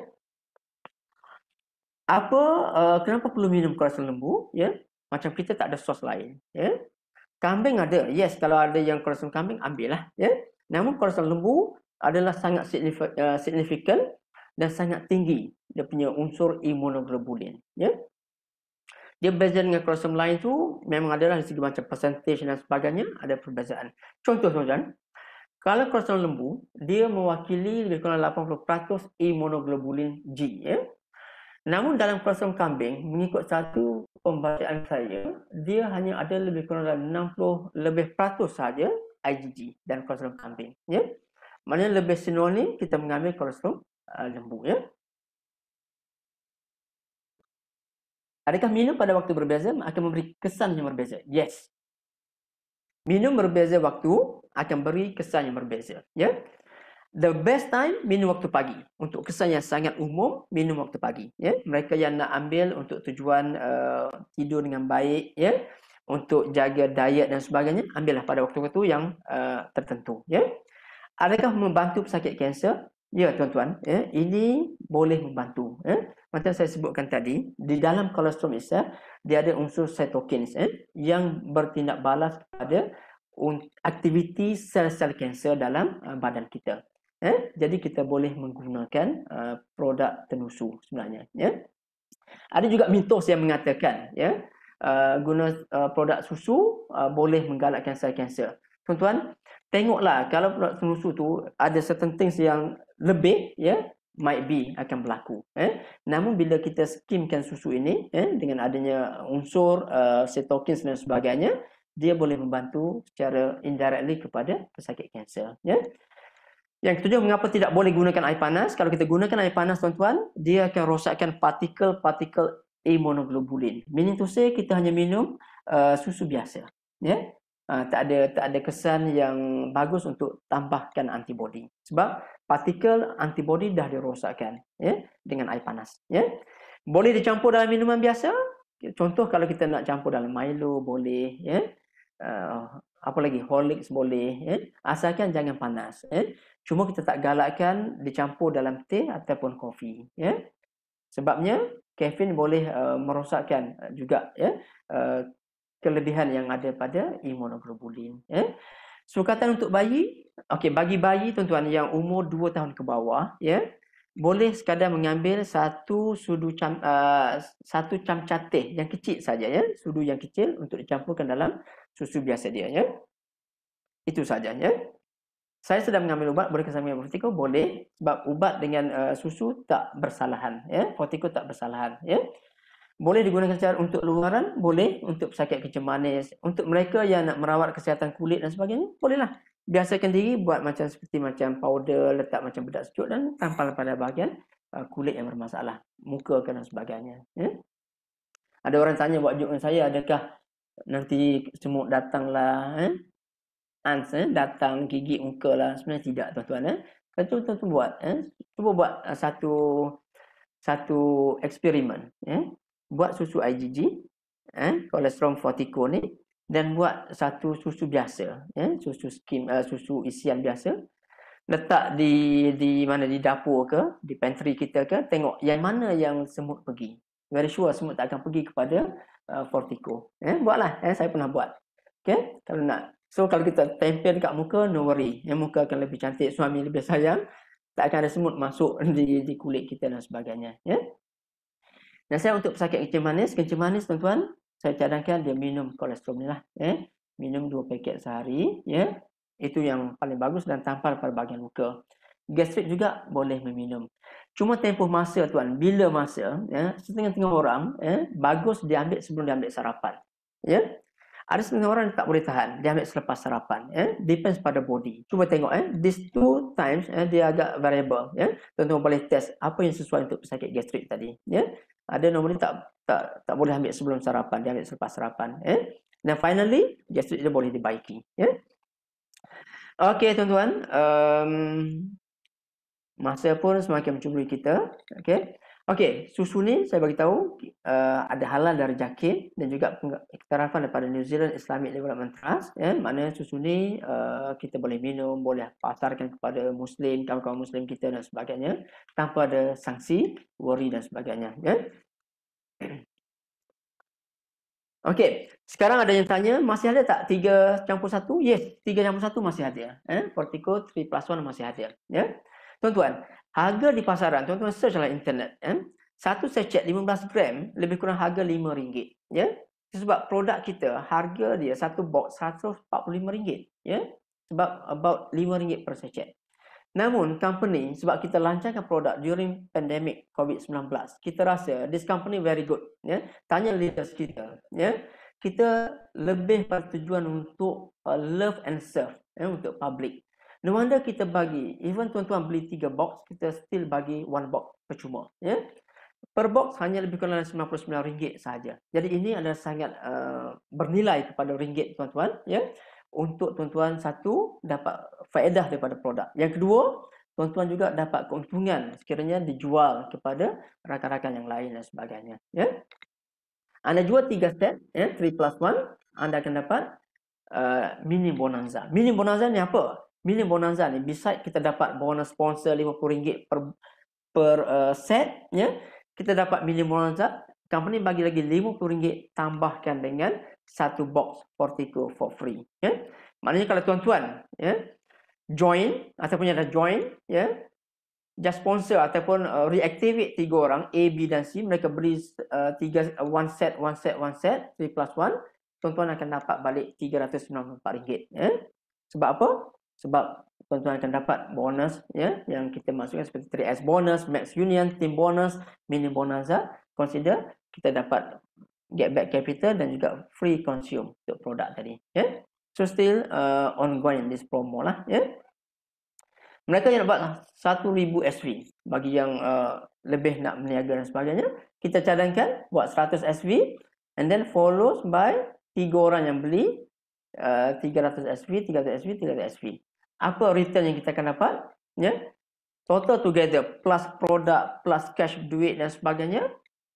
Kenapa perlu minum kolesterol lembu, ya? Macam kita tak ada sos lain, ya. Kambing ada, yes, kalau ada yang kolesterol kambing ambillah, ya. Namun kolesterol lembu adalah sangat signifikan dan sangat tinggi dia punya unsur imunoglobulin, ya. Dia berbeza dengan kolesterol lain tu memang adalah dari segi macam percentage dan sebagainya ada perbezaan. Contoh tuan-tuan, kalau kolesterol lembu dia mewakili lebih kurang 80% imunoglobulin G, ya. Namun dalam kolesterol kambing, mengikut satu pembacaan saya, dia hanya ada lebih kurang dalam 60% saja IgG dan kolesterol kambing, ya. Maknanya lebih sinonim kita mengambil kolesterol lembu, ya. Adakah minum pada waktu berbeza akan memberi kesan yang berbeza? Yes. Minum berbeza waktu akan beri kesan yang berbeza, ya. The best time minum waktu pagi. Untuk kesan yang sangat umum, minum waktu pagi, ya. Mereka yang nak ambil untuk tujuan tidur dengan baik, ya, untuk jaga diet dan sebagainya, ambillah pada waktu-waktu yang tertentu, ya. Adakah membantu pesakit kanser? Ya tuan-tuan, ya, ini boleh membantu, ya. Macam saya sebutkan tadi, di dalam kolesterol itself dia ada unsur cytokines, yang bertindak balas pada aktiviti sel-sel kanser dalam badan kita. Jadi kita boleh menggunakan produk tenusu sebenarnya, ya. Ada juga mitos yang mengatakan, ya, guna produk susu boleh menggalakkan sel kanser. Tuan-tuan, tengoklah kalau produk tenusu tu ada certain things yang lebih, ya, might be akan berlaku. Namun bila kita skimkan susu ini, dengan adanya unsur cytokines dan sebagainya, dia boleh membantu secara indirectly kepada pesakit kanser, ya. Yang ketujuh, mengapa tidak boleh gunakan air panas? Kalau kita gunakan air panas, tuan-tuan, dia akan rosakkan partikel-partikel imunoglobulin. Meaning to say, kita hanya minum susu biasa, ya. Tak ada kesan yang bagus untuk tambahkan antibodi. Sebab partikel antibodi dah dirosakkan, ya, dengan air panas, ya. Boleh dicampur dalam minuman biasa. Contoh kalau kita nak campur dalam Milo boleh, ya. Apa lagi, Horlicks boleh, ya. Asalkan jangan panas, ya. Cuma kita tak galakkan dicampur dalam teh ataupun kopi, ya. Sebabnya kafein boleh merosakkan juga, ya, kelebihan yang ada pada imunoglobulin, ya. Sukatan untuk bayi, okey, bagi bayi tuan-tuan yang umur 2 tahun ke bawah, ya, boleh sekadar mengambil satu camca teh yang kecil saja, ya, sudu yang kecil untuk dicampurkan dalam susu biasa dia, ya. Itu saja, ya. Saya sedang mengambil ubat, boleh saya mengambil Fortico? Boleh, sebab ubat dengan susu tak bersalahan, ya. Fortico tak bersalahan, ya. Boleh digunakan secara untuk luaran, boleh untuk pesakit kencing manis, untuk mereka yang nak merawat kesihatan kulit dan sebagainya, bolehlah. Biasakan diri buat seperti macam powder, letak macam bedak sejuk dan tampal pada bahagian kulit yang bermasalah, muka dan sebagainya, ya. Ada orang tanya buat joke dengan saya, adakah nanti semut datanglah, datang gigit muka lah. Sebenarnya tidak, tuan-tuan. Tuan-tuan buat, cuba buat satu eksperimen, buat susu IgG, kolesterol Fortico ni, dan buat satu susu biasa, susu skim, susu isian biasa, letak di mana, di dapur ke, di pantry kita ke, tengok yang mana yang semut pergi. Very sure semut tak akan pergi kepada Fortico. Buatlah, saya pernah buat. Okay? Kalau nak. So kalau kita tempel dekat muka, no worry. Muka akan lebih cantik, suami lebih sayang. Tak akan ada semut masuk di kulit kita dan sebagainya, ya. Dan saya untuk pesakit kencing manis tuan-tuan, saya cadangkan dia minum kolesterol ni lah. Minum 2 paket sehari. Itu yang paling bagus dan tampal pada bahagian muka. Gastrik juga boleh meminum. Cuma tempoh masa tuan, bila masa, setengah-tengah orang, bagus dia ambil sebelum dia ambil sarapan. Ada setengah orang tak boleh tahan, dia ambil selepas sarapan. Depends pada body. Cuba tengok, these 2 times dia agak variable. Tuan-tuan boleh test apa yang sesuai untuk pesakit gastrik tadi. Ada normally tak boleh ambil sebelum sarapan, dia ambil selepas sarapan. Dan finally, gastrik dia boleh dibaiki. Okey tuan-tuan, masa pun semakin mencuburi kita. Okey, susu ni saya bagi tahu ada halal dari JAKIM dan juga iktirafan daripada New Zealand Islamic Development Trust. Maknanya susu ni kita boleh minum, boleh pasarkan kepada Muslim, kawan-kawan Muslim kita dan sebagainya tanpa ada sanksi, worry dan sebagainya. Okey, sekarang ada yang tanya, masih ada tak 3+1? Yes, 3+1 masih ada. Fortico 3+1 masih ada. Tuan-tuan, harga di pasaran, tuan-tuan search dalam internet. Satu sachet 15 gram, lebih kurang harga RM5. Sebab produk kita, harga dia satu box RM145. Sebab about RM5 per sachet. Namun company, sebab kita lancarkan produk during pandemic COVID-19, kita rasa this company very good. Tanya leaders kita. Kita lebih bertujuan untuk love and serve, untuk public. No wonder kita bagi, even tuan-tuan beli 3 box, kita still bagi 1 box percuma. Per box hanya lebih kurang RM99 sahaja. Jadi ini adalah sangat bernilai kepada ringgit tuan-tuan. Untuk tuan-tuan satu dapat faedah daripada produk. Yang kedua, tuan-tuan juga dapat keuntungan sekiranya dijual kepada rakan-rakan yang lain dan sebagainya. Anda jual 3 set, 3+1, anda akan dapat mini bonanza. Mini bonanza ni apa? Mini bonanza ni beside kita dapat bonus sponsor RM50 per set, kita dapat mini bonanza. Company bagi lagi RM50 tambahkan dengan 1 box Fortico for free. Maknanya kalau tuan-tuan join ataupun ada join, just sponsor ataupun reactivate 3 orang A, B dan C, mereka beli 1 set 3+1, tuan-tuan akan dapat balik RM394. Sebab apa? Sebab tuan-tuan akan dapat bonus yang kita masukkan seperti 3S bonus, Max Union, Team bonus, Mini Bonanza. Consider kita dapat get back capital dan juga free consume untuk produk tadi. So still ongoing this promo lah. Mereka yang dapat 1000 SV bagi yang lebih nak berniaga dan sebagainya, kita cadangkan buat 100 SV and then followed by 3 orang yang beli 300 SV, 300 SV, 300 SV. Apa return yang kita akan dapat? Total together plus produk plus cash duit dan sebagainya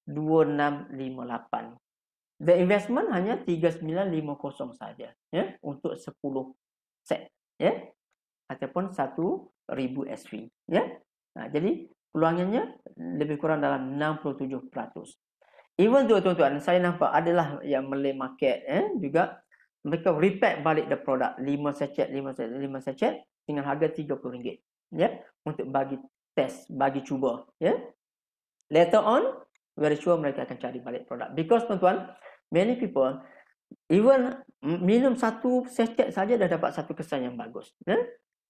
2658. The investment hanya 3950 saja untuk 10 set ataupun 1000 SV jadi peluangannya lebih kurang dalam 67%. Even though tuan-tuan saya nampak adalah yang Malay market juga mereka repack balik the product 5 sachet dengan harga RM30 untuk bagi test, bagi cuba later on very sure mereka akan cari balik produk because tuan-tuan many people even minum 1 sachet saja dah dapat satu kesan yang bagus.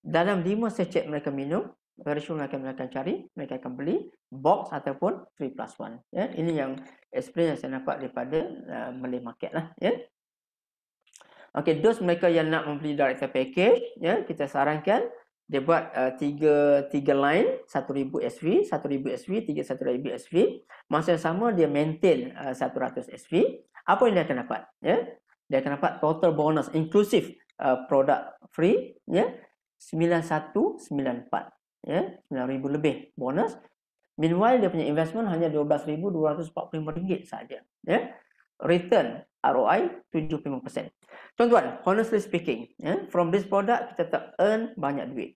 Dalam 5 sachet mereka minum, very sure mereka akan cari, mereka akan beli box ataupun 3+1. Ini yang experience yang saya dapat daripada Malay market lah. Okey, those mereka yang nak membeli director package, kita sarankan dia buat 3 line 1000 SV, 1000 SV, 1000 SV. Masa yang sama dia maintain 100 SV. Apa yang dia akan dapat? Dia akan dapat total bonus inclusive produk free 9194 9,000 lebih bonus. Meanwhile dia punya investment hanya RM12,245 saja. Return ROI 75%. Tuan-tuan, honestly speaking, from this product kita tak earn banyak duit.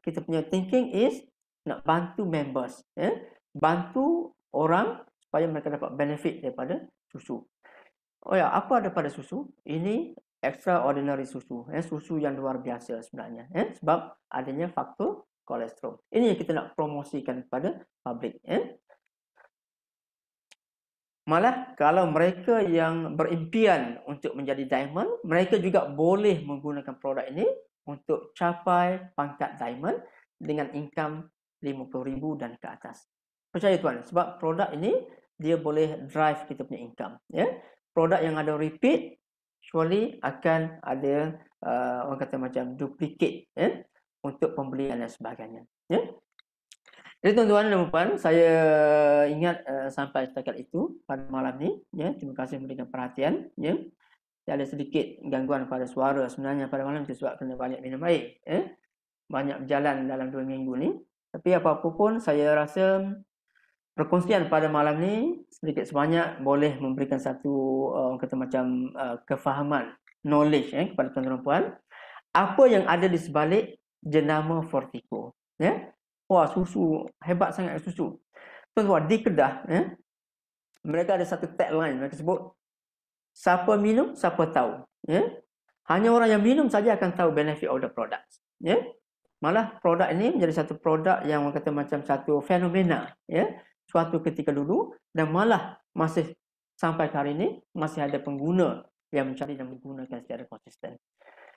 Kita punya thinking is nak bantu members, bantu orang supaya mereka dapat benefit daripada susu. Oh ya, apa daripada susu? Ini extraordinary susu, susu yang luar biasa sebenarnya, sebab adanya faktor kolesterol. Ini yang kita nak promosikan kepada public. Malah kalau mereka yang berimpian untuk menjadi diamond, mereka juga boleh menggunakan produk ini untuk capai pangkat diamond dengan income 50,000 dan ke atas. Percaya tuan, sebab produk ini dia boleh drive kita punya income. Ya, produk yang ada repeat, surely akan ada orang kata macam duplicate, ya, untuk pembelian dan sebagainya. Ya. Jadi tuan-tuan dan puan, saya ingat sampai setakat itu pada malam ni. Ya, terima kasih memberikan perhatian. Ya, ada sedikit gangguan pada suara sebenarnya pada malam itu sebab kena banyak minum air. Ya, banyak berjalan dalam 2 minggu ni. Tapi apa-apa pun saya rasa perkongsian pada malam ni sedikit sebanyak boleh memberikan satu orang kata macam kefahaman, knowledge kepada tuan-tuan dan puan. Apa yang ada di sebalik jenama Fortico. Ya. Wah, susu hebat sangat susu. Tuan-tuan, di Kedah, ya, mereka ada satu tagline mereka sebut, siapa minum, siapa tahu. Ya. Hanya orang yang minum saja akan tahu benefit of the products. Ya. Malah produk ini menjadi satu produk yang orang kata macam satu fenomena. Ya. Suatu ketika dulu dan malah masih sampai hari ini masih ada pengguna yang mencari dan menggunakan secara konsisten.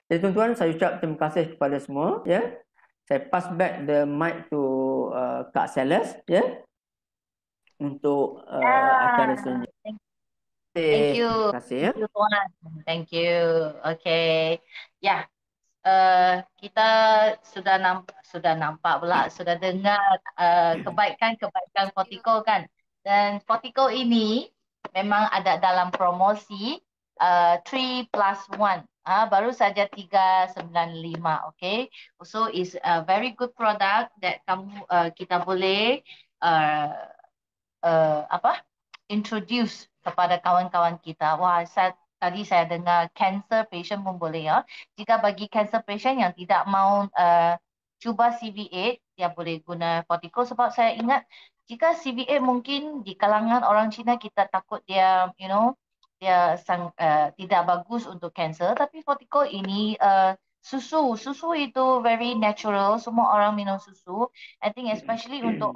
Jadi tuan-tuan, saya ucap terima kasih kepada semua. Ya. Saya pass back the mic to Kak Celeste, ya, untuk acara selanjutnya. Thank you. Terima kasih, ya. Thank you, Tuan. Thank you. Okay. Ya, kita sudah nampak pula, sudah dengar kebaikan Fortico kan. Dan Fortico ini memang ada dalam promosi 3+1. Baru saja 395, okay. So is a very good product that kita boleh introduce kepada kawan-kawan kita. Wah, tadi saya dengar cancer patient pun boleh, ya. Jika bagi cancer patient yang tidak mau cuba CV8, dia boleh guna Fortico sebab saya ingat jika CV8 mungkin di kalangan orang Cina kita takut dia, dia tidak bagus untuk cancer, tapi Fortico ini susu itu very natural, semua orang minum susu. I think especially untuk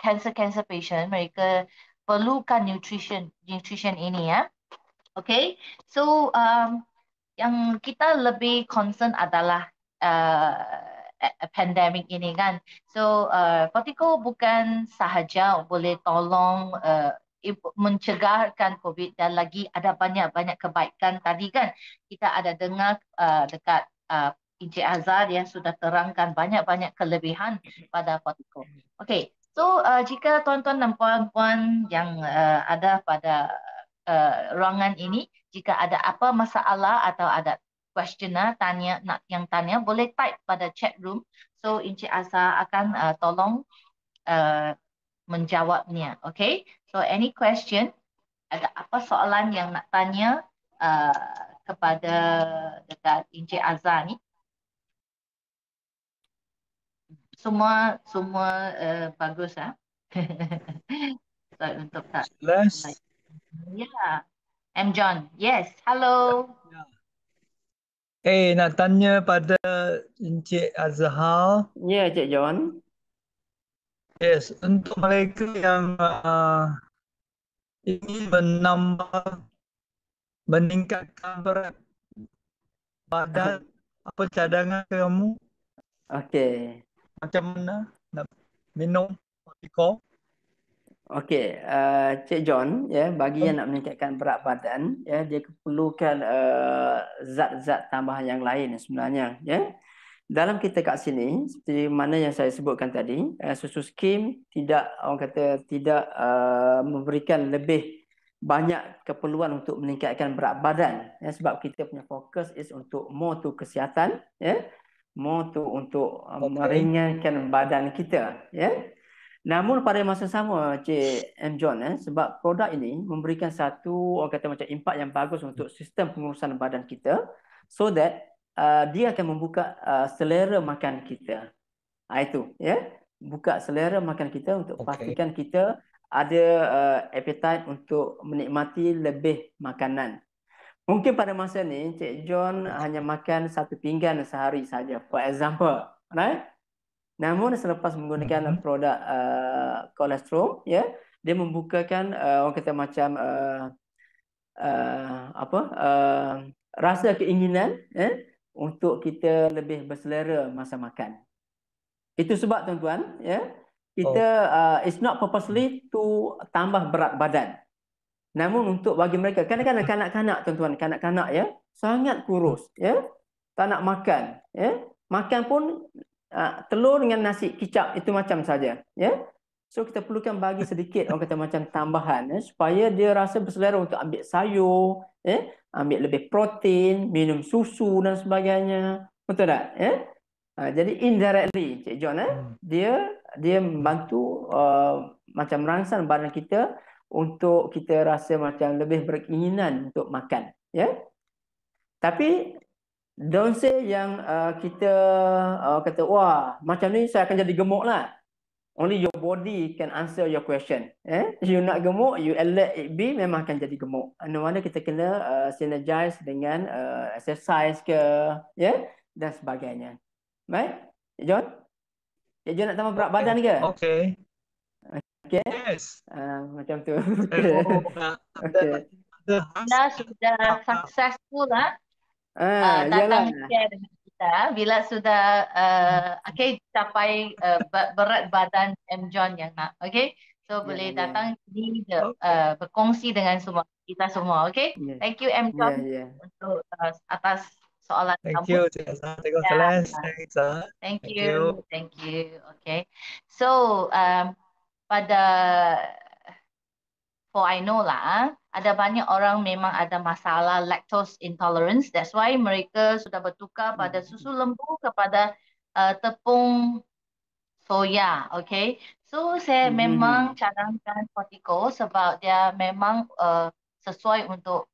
cancer patient, mereka perlukan nutrition ini, ya. Okay, so yang kita lebih concern adalah pandemik ini kan. So Fortico bukan sahaja boleh tolong mencegahkan COVID dan lagi ada banyak kebaikan tadi kan. Kita ada dengar dekat Encik Azhar yang sudah terangkan banyak kelebihan pada Fortico. Okay, so jika tuan-tuan dan puan-puan yang ada pada ruangan ini, jika ada apa masalah atau ada questioner yang tanya, boleh type pada chat room. So Encik Azhar akan tolong menjawabnya. Okay, so any question, ada apa soalan yang nak tanya kepada dekat Encik Azhar ni? Semua bagus, ha? So, untuk tak. Ya, M. John. Yes, hello. Nak tanya pada Encik Azhar. Ya, Cik John. Yes, untuk mereka yang ingin meningkatkan berat badan, apa cadangan kamu? Okey. Macam mana nak minum Fortico? Okey, Cik John, ya, bagi yang nak meningkatkan berat badan, ya, dia perlukan zat-zat tambahan yang lain sebenarnya, ya. Dalam kita kat sini, seperti mana yang saya sebutkan tadi, susu skim tidak, orang kata, tidak memberikan lebih banyak keperluan untuk meningkatkan berat badan, ya, sebab kita punya fokus is untuk more to kesihatan, ya, more to untuk meringankan badan kita, ya. Namun pada masa sama, Cik M. John, sebab produk ini memberikan satu, orang kata macam impak yang bagus untuk sistem pengurusan badan kita, so that dia akan membuka selera makan kita. Itu, ya, buka selera makan kita untuk pastikan kita ada appetite untuk menikmati lebih makanan. Mungkin pada masa ni Cik John hanya makan 1 pinggan sehari saja, for example, right? Namun selepas menggunakan produk kolesterol, ya, dia membukakan orang kata macam rasa keinginan untuk kita lebih berselera masa makan. Itu sebab tuan-tuan, ya, kita it's not purposely to tambah berat badan. Namun untuk bagi mereka, kadang-kadang kanak-kanak tuan-tuan, kanak-kanak ya, sangat kurus, ya, tak nak makan, ya. Makan pun telur dengan nasi kicap itu macam saja, ya. So kita perlukan bagi sedikit orang kata macam tambahan, ya, supaya dia rasa berselera untuk ambil sayur, ya, ambil lebih protein, minum susu dan sebagainya. Betul tak? Ya? Jadi indirectly, Cik John, dia membantu macam merangsang badan kita untuk kita rasa macam lebih berkeinginan untuk makan, ya. Tapi don't say yang kita kata wah macam ni saya akan jadi gemuk lah. Only your body can answer your question. You nak gemuk, you let it be, memang akan jadi gemuk. No wonder kita kena synergize dengan exercise ke, ya, dan sebagainya. Baik, Cik John? Cik John nak tambah berat badan ke? Okay. Okay. Yes. Macam tu. Saya mau Okay. Bila sudah successful datang Yalah. share dengan kita. Bila sudah capai berat badan M. John yang nak. Okay. So boleh datang sini berkongsi dengan semua kita semua. Okay. Thank you M. John untuk atas soalan Thank kamu. you, Cik Azhar. Thanks, Thank you. Okay. So for I know lah, ada banyak orang memang ada masalah lactose intolerance. That's why mereka sudah bertukar pada susu lembu kepada tepung soya. Okay. So saya memang cadangkan Fortico sebab dia memang sesuai untuk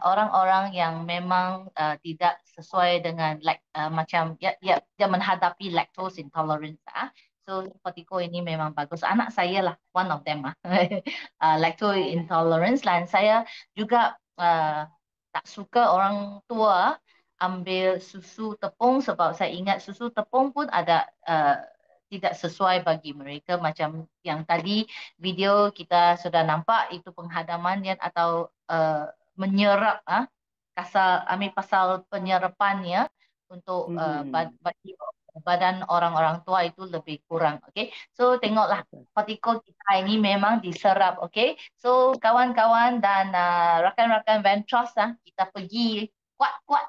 orang-orang yang memang tidak sesuai dengan macam dia menghadapi lactose intolerance. So Fortico ini memang bagus. Anak saya lah one of them lactose intolerance, dan saya juga tak suka orang tua ambil susu tepung sebab saya ingat susu tepung pun ada tidak sesuai bagi mereka, macam yang tadi video kita sudah nampak itu penghadaman atau menyerap pasal penyerapannya untuk bagi badan orang-orang tua itu lebih kurang. Okay, so tengoklah Fortico kita ini memang diserap. Okay, so kawan-kawan dan rakan-rakan Ventros kita pergi kuat-kuat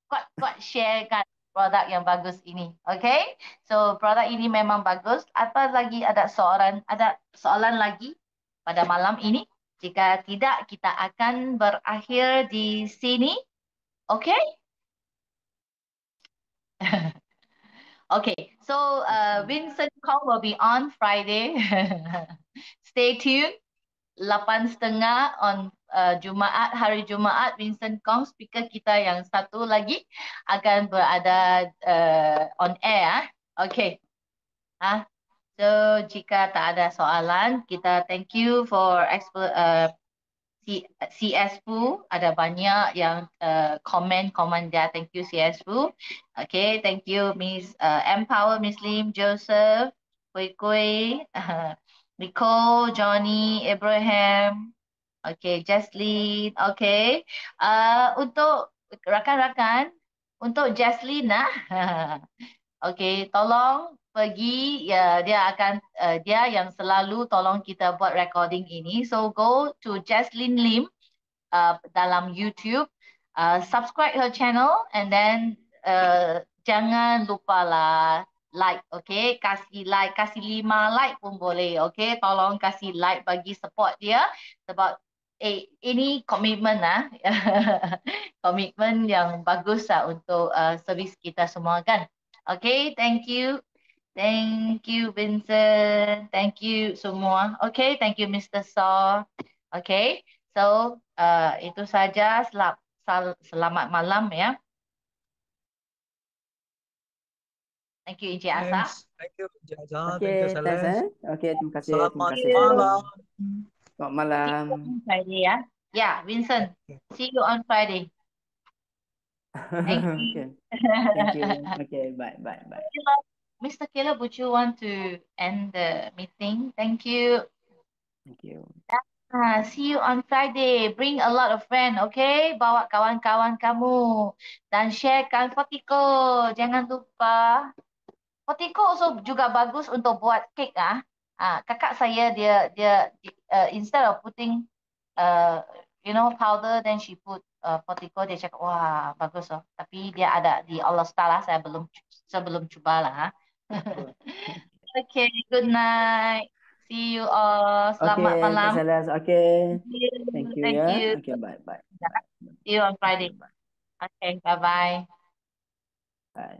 kuat-kuat sharekan produk yang bagus ini. Okay, so produk ini memang bagus. Apa lagi ada soalan lagi pada malam ini? Jika tidak, kita akan berakhir di sini. Okay? Okay, so Vincent Kong will be on Friday. Stay tuned. 8.30 on Jumaat, hari Jumaat, Vincent Kong, speaker kita yang satu lagi akan berada on air. Okay. So jika tak ada soalan, kita thank you for CS Fu. Ada banyak yang komen dia. Thank you CS Fu. Okay, thank you Miss Empower, Miss Lim, Joseph, Kui, Nicole, Johnny, Abraham. Okay, Jaslyn. Okay, untuk rakan-rakan, untuk Jaslyn okay, tolong pergi, dia yang selalu tolong kita buat recording ini. So go to Jaslyn Lim dalam YouTube, subscribe her channel, and then jangan lupa lah like. Okay, kasih 5 like pun boleh. Okay, tolong kasih like bagi support dia sebab ini komitmen komitmen yang bagus untuk servis kita semua kan. Okay, thank you. Thank you, Vincent. Thank you semua. Okay, thank you, Mr. Saw. Okay, so itu saja. Selamat malam ya. Thank you, Encik Asa. Thank you, Encik Azhar. Okay, Thank you, Celeste. Okay, terima kasih. Selamat Terima kasih. malam. Selamat malam. See you on Friday ya. Yeah, Vincent. See you on Friday. Thank you. Okay. Thank you. Okay, bye. Mr. Caleb, would you want to end the meeting? Thank you. Thank you. See you on Friday. Bring a lot of friends, okay? Bawa kawan-kawan kamu dan sharekan Fotiko. Jangan lupa. Fotiko also juga bagus untuk buat kek ah. Kakak saya dia instead of putting powder, then she put Fotiko, dia cakap wah bagus loh. Tapi dia ada di All Star lah, saya belum cuba lah. Okay, good night. See you all. Selamat Okay, malam. Salas. Okay. Thank you. Thank you Thank ya. you. Okay, bye. Bye. Bye. See you on Okay, Friday. bye. Okay, bye-bye. Bye.